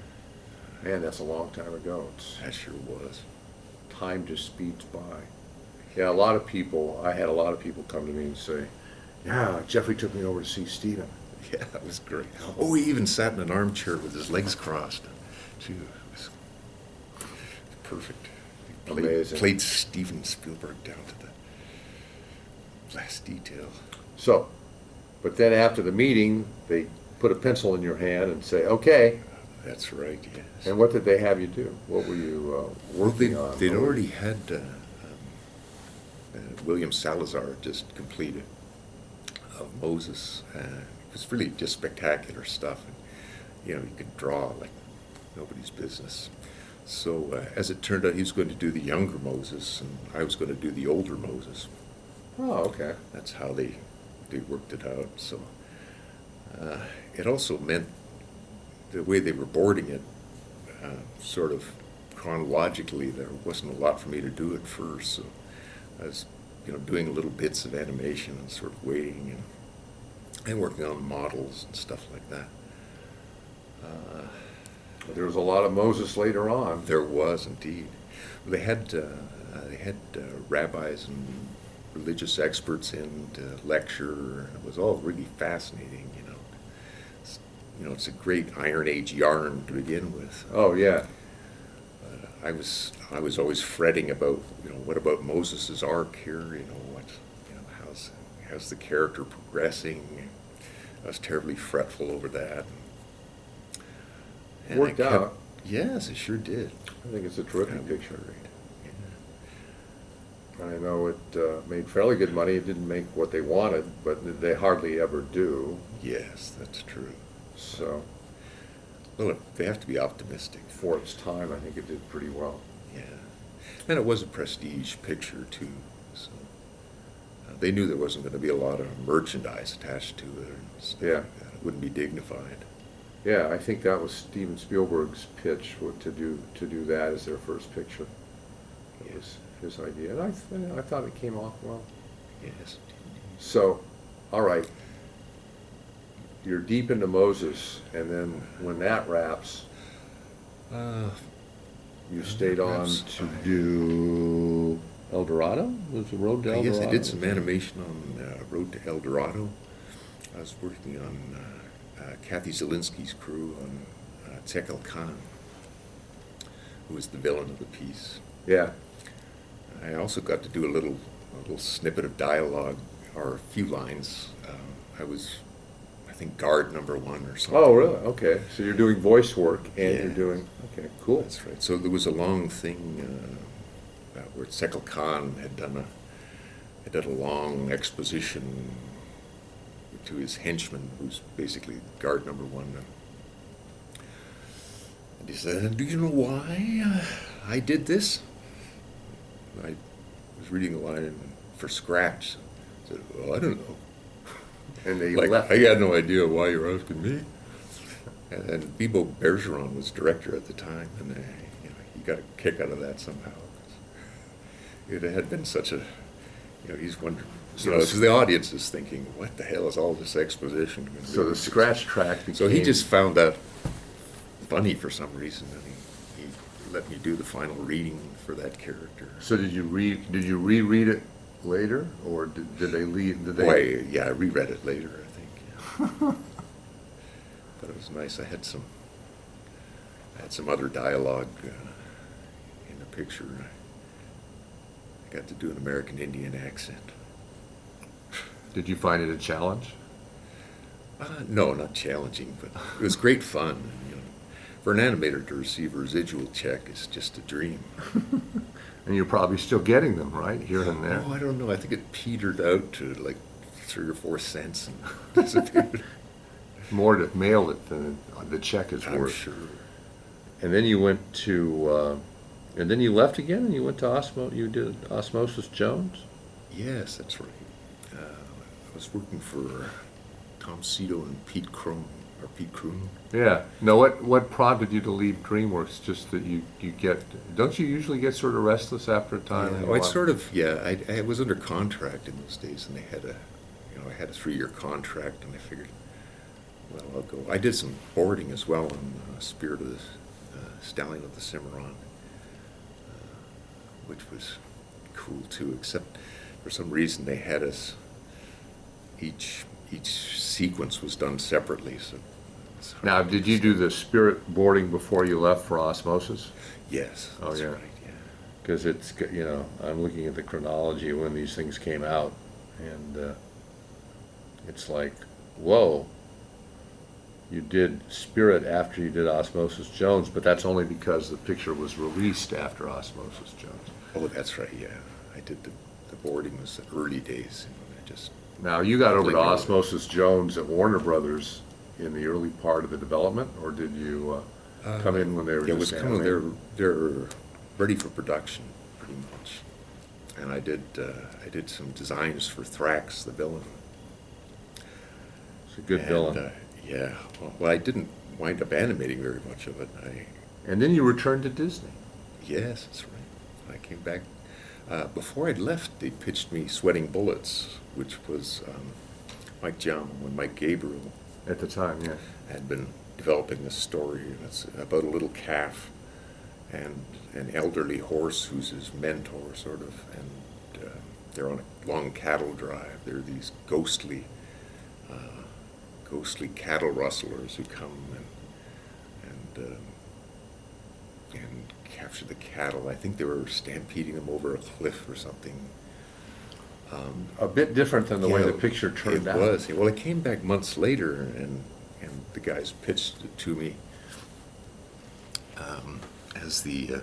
man, that's a long time ago. That sure was. Time just speeds by. Yeah, I had a lot of people come to me and say, yeah, Jeffrey took me over to see Stephen. Yeah, that was great. Oh, he even sat in an armchair with his legs crossed. Too. It was perfect. He Amazing. Played Steven Spielberg down to the last detail. So, but then after the meeting, they put a pencil in your hand and say, okay. That's right, yes. And what did they have you do? What were you working on? They'd already had William Salazar just completed Moses. It was really just spectacular stuff. And, you could draw like nobody's business. So as it turned out, he was going to do the younger Moses, and I was going to do the older Moses. Oh, okay. That's how they worked it out. So it also meant the way they were boarding it, sort of chronologically, there wasn't a lot for me to do at first. So I was, doing little bits of animation and sort of waiting and working on models and stuff like that. There was a lot of Moses later on. There was indeed. They had rabbis and religious experts in to lecture, and it was all really fascinating. It's a great Iron Age yarn to begin with. Oh, yeah. I was always fretting about, what about Moses' arc here? How's the character progressing? I was terribly fretful over that. And Worked out. Yes, it sure did. I think it's a terrific Great. picture. Yeah. I know it made fairly good money. It didn't make what they wanted, but they hardly ever do. Yes, that's true. So, Well, they have to be optimistic. for its time, I think it did pretty well. Yeah. And it was a prestige picture, too. So they knew there wasn't going to be a lot of merchandise attached to it. And stuff Yeah. like that. It wouldn't be dignified. Yeah, I think that was Steven Spielberg's pitch to do that as their first picture. It was his idea, and I thought it came off well. Yes. So, all right, you're deep into Moses, and then when that wraps, you stayed on wraps, to do El Dorado? Was the Road to El Dorado? Yes, I did some animation on Road to El Dorado. I was working on Kathy Zielinski's crew on Tekel Khan, who was the villain of the piece. Yeah. I also got to do a little snippet of dialogue, or a few lines. I was, I think, guard number 1 or something. Oh, really? Okay. So you're doing voice work, and Yeah. you're doing, okay, cool. That's right. So there was a long thing where Tekel Khan had done a long exposition to his henchman, who's basically guard number one. And he said, "Do you know why I did this?" I was reading the line for scratch. I said, "Well, I don't know." And they Like, left. I had no idea why you're asking me. And Bibo Bergeron was director at the time, and he got a kick out of that somehow. It had been such a, he's wondering, so the audience is thinking, what the hell is all this exposition going to do? So the scratch track became... So he just found that funny for some reason, and he let me do the final reading for that character. So did you reread it later, or did they leave? Did they? Boy, yeah, I reread it later, I think. Yeah. But it was nice. I had some other dialogue in the picture. I got to do an American Indian accent. Did you find it a challenge? No, not challenging, but it was great fun. For an animator to receive a residual check is just a dream. And you're probably still getting them, right, here and there. Oh, I don't know. I think it petered out to like 3 or 4 cents and disappeared. More to mail it than the check is I'm worth. sure. And then you went to, and then you left again, and you went to You did Osmosis Jones. Yes, that's right. I was working for Tom Cito and Pete Kroon. Yeah. No, what prompted you to leave DreamWorks? Just that you get, don't you usually get sort of restless after a time? Yeah, well, I was under contract in those days, and they had I had a 3-year contract, and I figured, well, I'll go. I did some boarding as well on Spirit of the Stallion of the Cimarron, which was cool too, except for some reason they had us, each sequence was done separately. So Now, did you do the Spirit boarding before you left for Osmosis? Yes, Oh, that's yeah. right, yeah. Because it's, I'm looking at the chronology of when these things came out, and it's like, whoa, you did Spirit after you did Osmosis Jones, but that's only because the picture was released after Osmosis Jones. Oh, that's right, yeah. I did the boarding was the early days. I just Now, you got over to Completely. Osmosis Jones at Warner Brothers in the early part of the development, or did you come in when they were it was just coming. animated? They're ready for production, pretty much. And I did some designs for Thrax, the villain. It's a good And, villain. yeah. Well, I didn't wind up animating very much of it. And then you returned to Disney. Yes, that's right. I came back. Before I'd left, they pitched me Sweating Bullets, which was Mike Jum and Mike Gabriel At the time, yeah. had been developing this story. It's about a little calf and an elderly horse who's his mentor, sort of, and they're on a long cattle drive. There are these ghostly cattle rustlers who come and capture the cattle. I think they were stampeding them over a cliff or something. A bit different than the way Yeah, the picture turned out. It was. Well, it came back months later, and the guys pitched it to me as there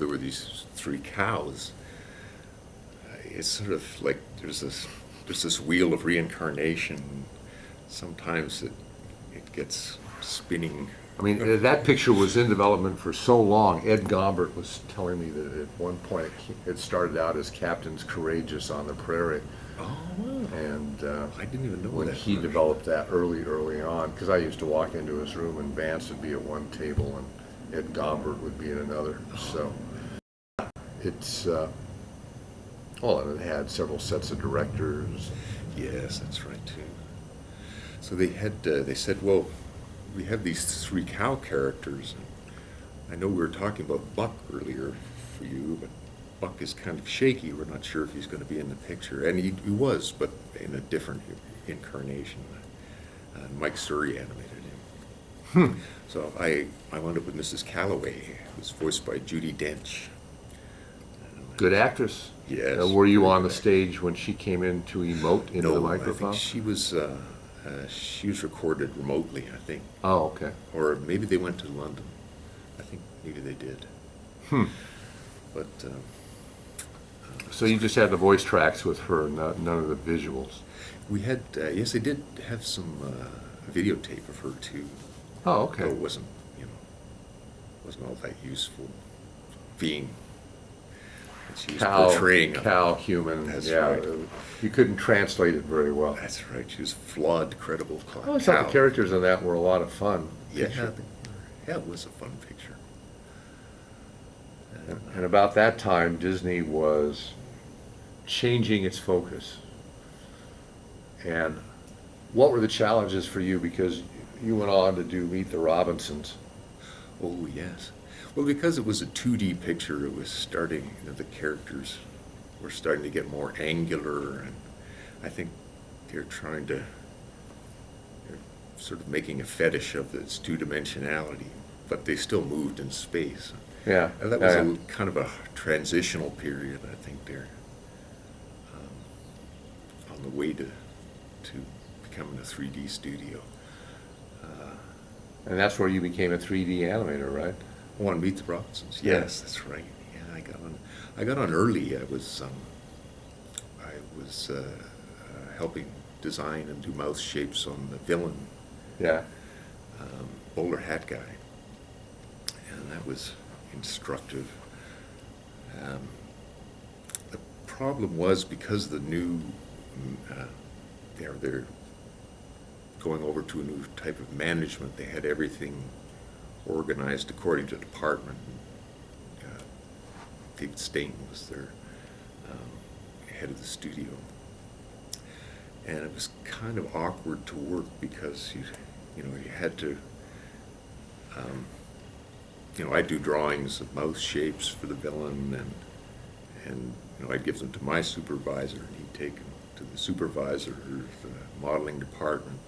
were these 3 cows. It's sort of like there's this wheel of reincarnation. Sometimes it gets spinning. I mean, that picture was in development for so long. Ed Gombert was telling me that at one point it started out as Captains Courageous on the Prairie. Oh, wow. And I didn't even know when that. he developed that early on, because I used to walk into his room and Vance would be at one table and Ed Gombert would be at another. So it's, and it had several sets of directors. Yes, that's right too. So they said, well, we have these 3 cow characters. I know we were talking about Buck earlier for you, but Buck is kind of shaky. We're not sure if he's going to be in the picture. And he was, but in a different incarnation. Mike Surrey animated him. So I wound up with Mrs. Calloway, who was voiced by Judi Dench. Good actress. Yes. Were you on the stage when she came in to emote into the No, I microphone? think she was recorded remotely, I think. Oh, okay. Or maybe they went to London. I think maybe they did. But So you just had the voice tracks with her, none of the visuals. We had, yes, I did have some videotape of her too. Oh, Though okay. it wasn't, wasn't all that useful. Being that she was portraying. Cow, human, That's yeah. right. You couldn't translate it very well. That's right. She was flawed, credible I always thought cow. the characters in that were a lot of fun. Yeah, Picture. yeah, it was a fun picture. And about that time, Disney was changing its focus. And what were the challenges for you? Because you went on to do Meet the Robinsons. Oh, yes. Well, because it was a 2D picture, it was starting, the characters were starting to get more angular, and I think they're they're sort of making a fetish of its two-dimensionality, but they still moved in space. Yeah. And that was yeah. kind of a transitional period. I think they're on the way to becoming a 3D studio. And that's where you became a 3D animator, right? Oh, on Meet the Robinsons. Yeah. Yes, that's right. Yeah, I got on early. I was helping design and do mouth shapes on the villain, Yeah. Bowler Hat Guy, and that was instructive. The problem was because the new, they're going over to a new type of management. They had everything organized according to department. David Staten was their head of the studio, and it was kind of awkward to work because you had to. I'd do drawings of mouth shapes for the villain, and I'd give them to my supervisor, and he'd take them to the supervisor of the modeling department.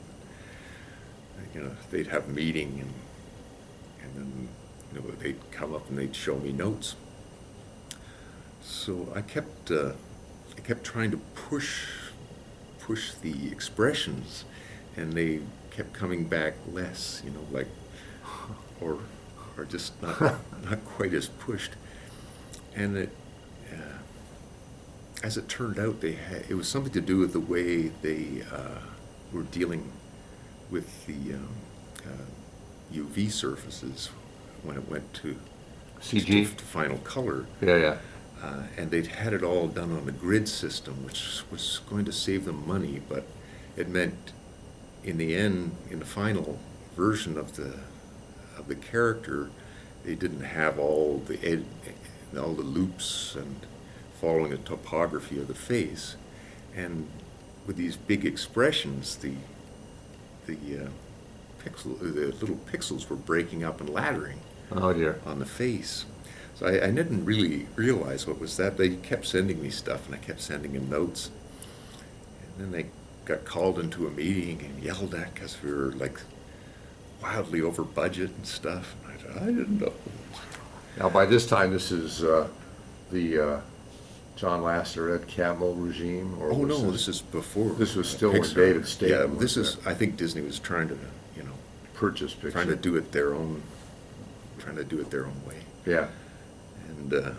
They'd have a meeting, and then they'd come up and they'd show me notes. So I kept trying to push the expressions, and they kept coming back less, like, or just not not quite as pushed. And as it turned out, it was something to do with the way they were dealing with the UV surfaces when it went to CG? to final color. Yeah, yeah. And they'd had it all done on a grid system, which was going to save them money, but it meant, in the end, in the final version of the character, they didn't have all the loops and following the topography of the face, and with these big expressions, the little pixels were breaking up and laddering Oh, dear. on the face. So I didn't really realize what was that. They kept sending me stuff, and I kept sending them notes. And then they got called into a meeting and yelled at because we were like wildly over budget and stuff. And I thought, I didn't know. Now, by this time, this is the John Lasseter, Ed Catmull regime? Or Oh was no, this is before. This was still when Pixar. David Staten Yeah, was this is. there. I think Disney was trying to, Purchase picture. trying to do it their own way. Yeah. And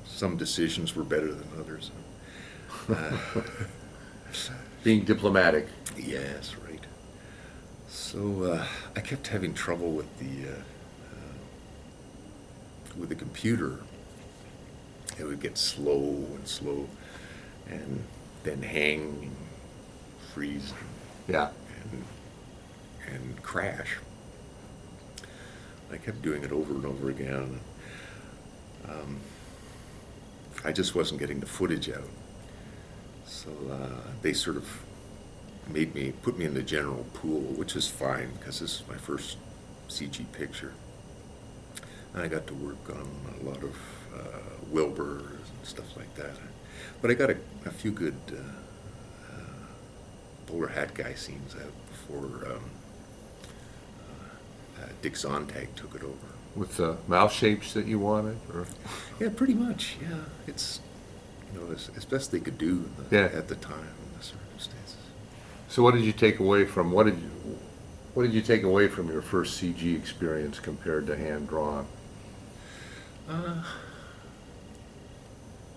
some decisions were better than others. Being diplomatic. Yes, right. So I kept having trouble with the computer. It would get slow, and then hang, and freeze, Yeah. and crash. I kept doing it over and over again. I just wasn't getting the footage out. So they sort of put me in the general pool, which is fine because this is my first CG picture. And I got to work on a lot of Wilburs and stuff like that. But I got a few good Bowler Hat Guy scenes out before Dick Zontag took it over. With the mouth shapes that you wanted? Or? Yeah, pretty much. Yeah, it's as best they could do at the time in the circumstances. So what did you take away from, what did you take away from your first CG experience compared to hand-drawn? Well,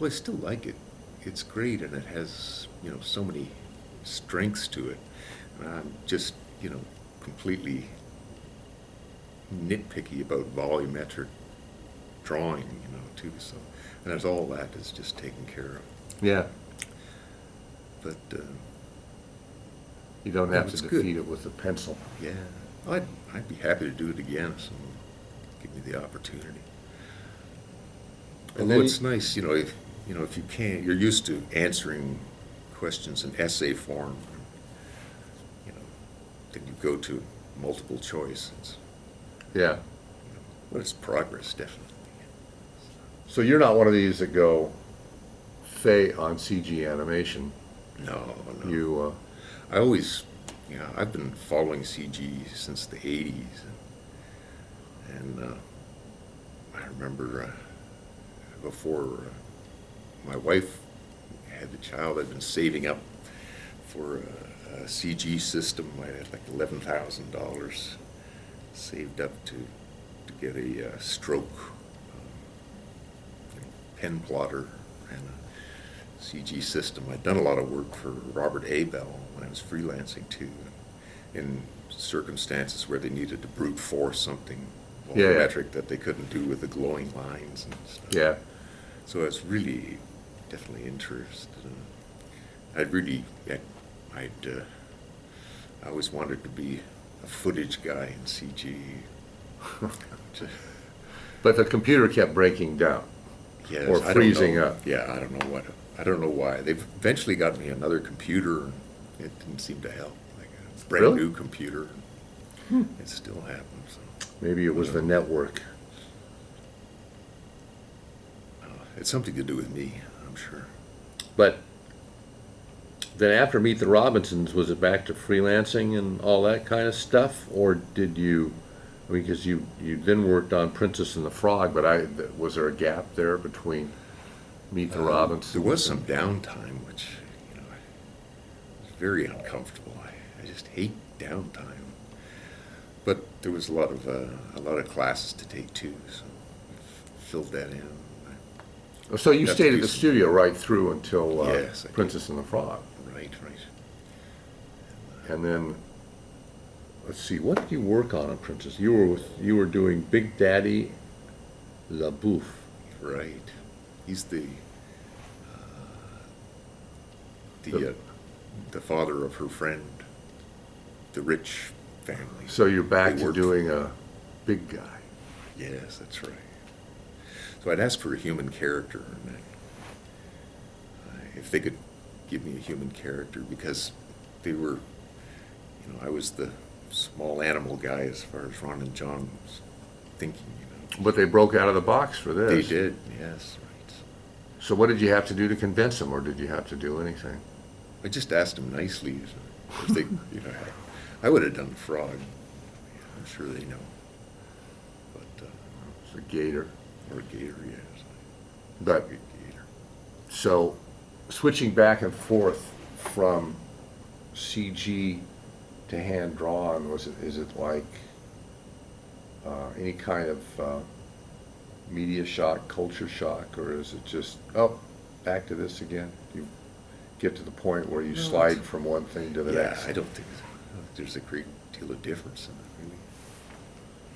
I still like it. it's great, and it has, so many strengths to it. And I'm just, completely nitpicky about volumetric drawing, too. So, and there's all that is just taken care of. Yeah. But You don't have to it's good. defeat it with a pencil. yeah, I'd be happy to do it again if someone give me the opportunity. And And then it's nice, if you can't, you're used to answering questions in essay form, then you go to multiple choice. Yeah. But it's progress, definitely. So you're not one of these that go fey on CG animation. No, no. You, I always, I've been following CG since the 80s. And I remember before my wife had the child, I'd been saving up for a CG system. I had like $11,000 saved up to get a stroke pen plotter and a CG system. I'd done a lot of work for Robert Abel when I was freelancing too, in circumstances where they needed to brute force something Yeah, yeah. volumetric that they couldn't do with the glowing lines and stuff. yeah. So I was really definitely interested in I always wanted to be a footage guy in CG. But the computer kept breaking down. Yes, Or I don't freezing know. up. Yeah, I don't know why. They've eventually got me another computer, and it didn't seem to help. Like a brand Really? new computer. It still happens. So, Maybe it was the network. it's something to do with me, I'm sure. But then after Meet the Robinsons, was it back to freelancing and all that kind of stuff? Or did you, because you then worked on Princess and the Frog, but was there a gap there between Meet the Robinsons? There was some downtime, which was very uncomfortable. I just hate downtime. But there was a lot of classes to take too, so I filled that in. So you Have to stayed do at the some- studio right through until Yes, I did. Princess and the Frog. Right, right. And then, let's see, what did you work on Princess? You were doing Big Daddy LaBouffe. Right. He's the The- the father of her friend, the rich family. So you're back They to worked- doing a big guy. Yes, that's right. So I'd asked for a human character, and if they could give me a human character, because they were, I was the small animal guy as far as Ron and John was thinking, But they broke out of the box for They this. did, yes, right. So what did you have to do to convince them, or did you have to do anything? I just asked them nicely if they, I would have done the frog. I'm sure they know. But, It's a gator. or a gator, yes. But, Big gator. so, switching back and forth from CG to hand-drawn, is it like any kind of media shock, culture shock, or is it just, oh, back to this again? You get to the point where you No, slide it's- from one thing to the Yeah, next? I don't think there's a great deal of difference in it,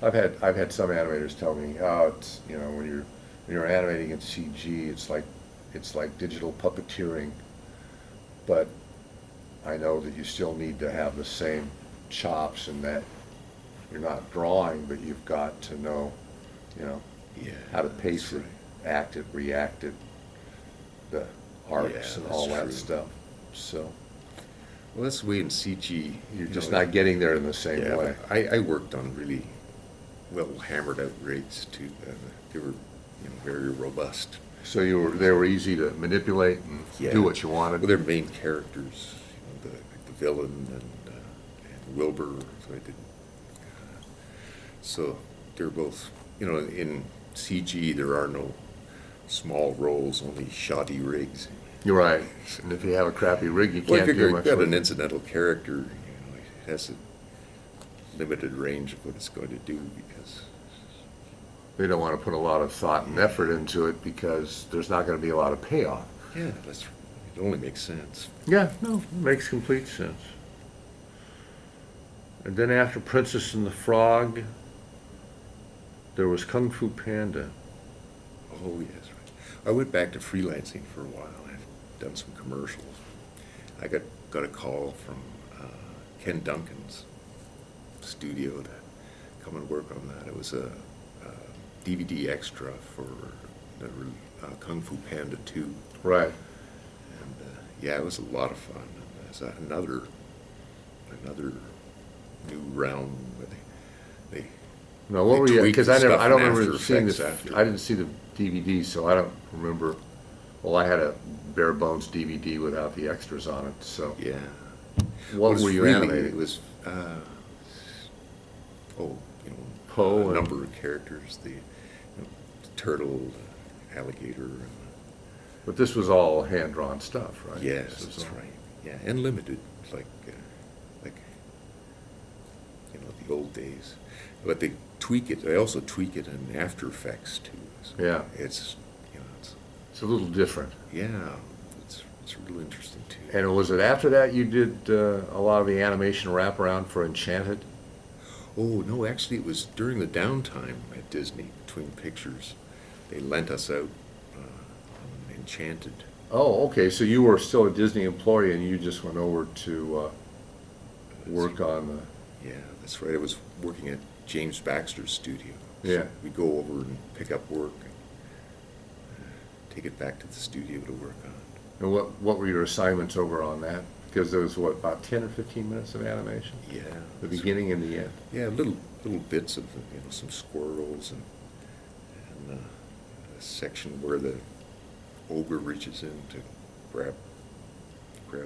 really. I've had some animators tell me, oh, it's, when you're animating in CG, it's like digital puppeteering, but I know that you still need to have the same chops, and that you're not drawing, but you've got to know, Yeah. how to pace that's it, act it, react it, the arcs Yeah, and all that's that true. stuff. So Well, that's the way in CG. you're just not getting there in the same Yeah, way. but I worked on really well hammered out rigs too. They were, very robust. So they were easy to manipulate and Yeah. do what you wanted. Well, their main characters, the villain and Wilbur. So I did. So they're both, in CG there are no small roles, only shoddy rigs. You're right. And if you have a crappy rig, you Well, I can't figure do you've much got with an it. incidental character, it has a limited range of what it's going to do because. They don't want to put a lot of thought and effort into it because there's not going to be a lot of payoff. Yeah, that's only makes sense. Yeah, no, makes complete sense. And then after Princess and the Frog, there was Kung Fu Panda. Oh, yes. Right. I went back to freelancing for a while. I've done some commercials. I got a call from Ken Duncan's studio to come and work on that. It was a DVD extra for the Kung Fu Panda 2. Right. And yeah, it was a lot of fun. And there's another new realm where they No, what They were you? tweaked Because the I stuff don't in remember After seeing Effects this. after. I didn't see the DVD, so I don't remember. Well, I had a bare bones DVD without the extras on it. So, yeah. what It was were you really, animating? It was Poe a and- number of characters, the turtle, the alligator, and But this was all hand drawn stuff, right? yes, This was that's all- right. Yeah, and limited, like the old days. But they tweak it. They also tweak it in After Effects too. So Yeah. it's It's a little different. yeah, it's real interesting too. And was it after that you did a lot of the animation wraparound for Enchanted? Oh, no, actually, it was during the downtime at Disney, between pictures. They lent us out on Enchanted. Oh, okay. So you were still a Disney employee, and you just went over to work on the. Yeah, that's right. I was working at James Baxter's studio. Yeah. So we'd go over and pick up work and take it back to the studio to work on. And what were your assignments over on that? Because there was what, about 10 or 15 minutes of animation, Yeah. the that's beginning and the end. Yeah, little bits of some squirrels and a section where the ogre reaches in to grab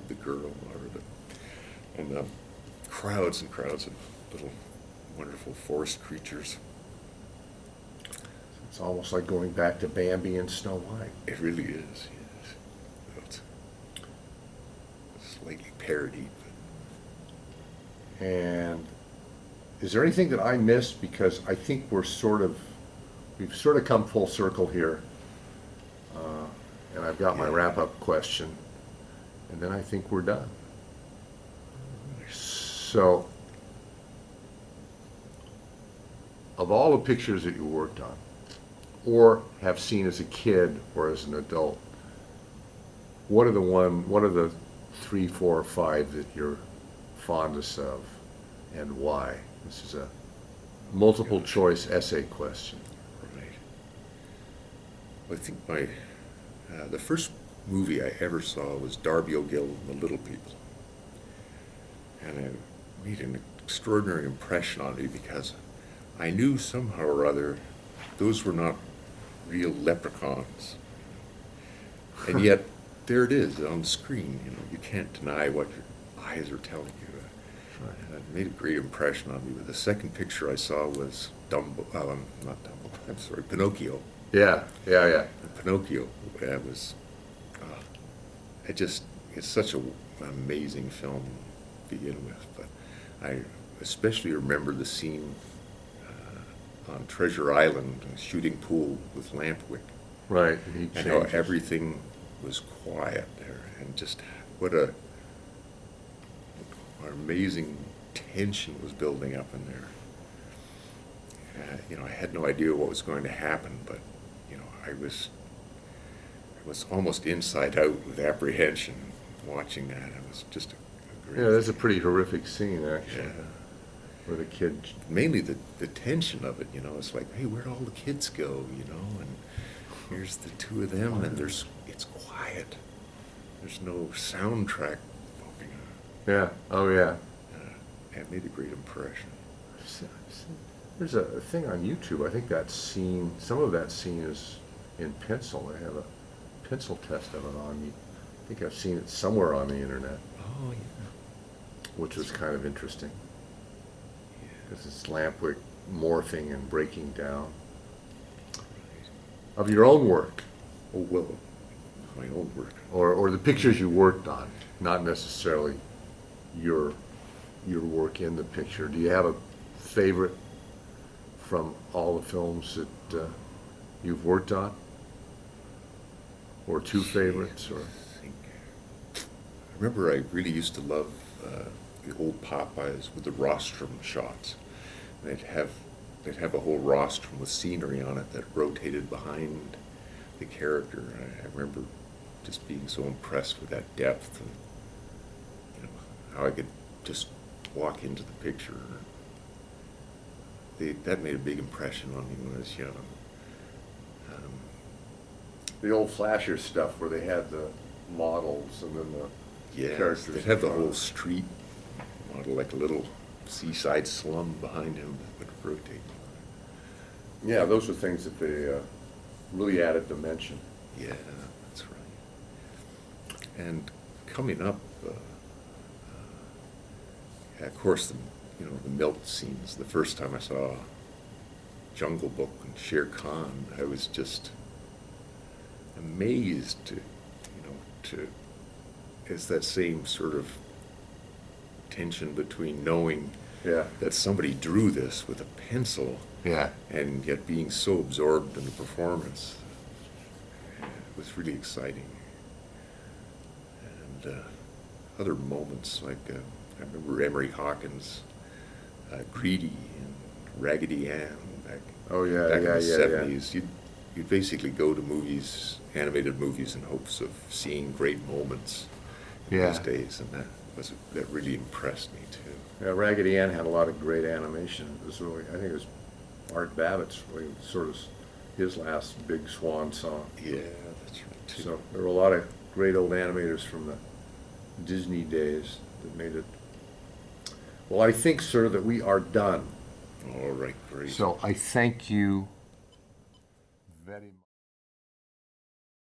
the girl and crowds and crowds of little wonderful forest creatures. It's almost like going back to Bambi and Snow White. It really is. Yes, it's slightly parodied. And is there anything that I missed? Because I think we've sort of come full circle here. And I've got my Yeah. wrap-up question, and then I think we're done. So, of all the pictures that you worked on, or have seen as a kid or as an adult, what are the 3, 4, or 5 that you're fondest of, and why? This is a multiple choice essay question. Right. Well, I think the first movie I ever saw was Darby O'Gill and the Little People. And it made an extraordinary impression on me because I knew somehow or other those were not real leprechauns. And yet, there it is on the screen. You can't deny what your eyes are telling you. And it made a great impression on me. But the second picture I saw was Pinocchio. Yeah. And Pinocchio, it was, it's such an amazing film to begin with. But I especially remember the scene on Treasure Island, shooting pool with Lampwick. Right. He And how changes. everything was quiet there, and just what an amazing tension was building up in there. I had no idea what was going to happen, but I was almost inside out with apprehension watching that. It was just a great. Yeah, that's a pretty horrific scene, actually, Yeah. where the kid. Mainly the tension of it, it's like, hey, where'd all the kids go, and here's the two of them, and it's quiet. There's no soundtrack popping up. Yeah. Oh, yeah. It made a great impression. There's a thing on YouTube. I think that scene, some of that scene is in pencil. They have a pencil test of it on. I think I've seen it somewhere on the internet, Oh, yeah. which was kind of interesting. Because it's Lampwick morphing and breaking down. Of your own work, Oh, well, my own work. or the pictures you worked on, not necessarily your work in the picture. Do you have a favorite from all the films that you've worked on? Or two favorites? Or I think remember I really used to love the old Popeyes with the rostrum shots. They'd have a whole rostrum with scenery on it that rotated behind the character. I remember just being so impressed with that depth and how I could just walk into the picture. That made a big impression on me when I was young. The old Flasher stuff where they had the models and then the Yeah, characters. they'd have the whole street model, like a little seaside slum behind him that would rotate. Yeah, those are things that they really added dimension. Yeah, that's right. And coming up, yeah, of course, the milk scenes. The first time I saw Jungle Book and Shere Khan, I was just amazed to it's that same sort of tension between knowing Yeah. that somebody drew this with a pencil Yeah. and yet being so absorbed in the performance. It was really exciting. And other moments, like I remember Emery Hawkins, Greedy and Raggedy Ann back, Oh, yeah, back yeah, in the yeah, yeah. 70s. You'd basically go to movies, animated movies, in hopes of seeing great moments in Yeah. those days, and that really impressed me too. Yeah, Raggedy Ann had a lot of great animation. It was really, I think it was Art Babbitt's really sort of his last big swan song. Yeah, that's right too. So there were a lot of great old animators from the Disney days that made it. Well, I think, sir, that we are done. All right, great. So I thank you very much.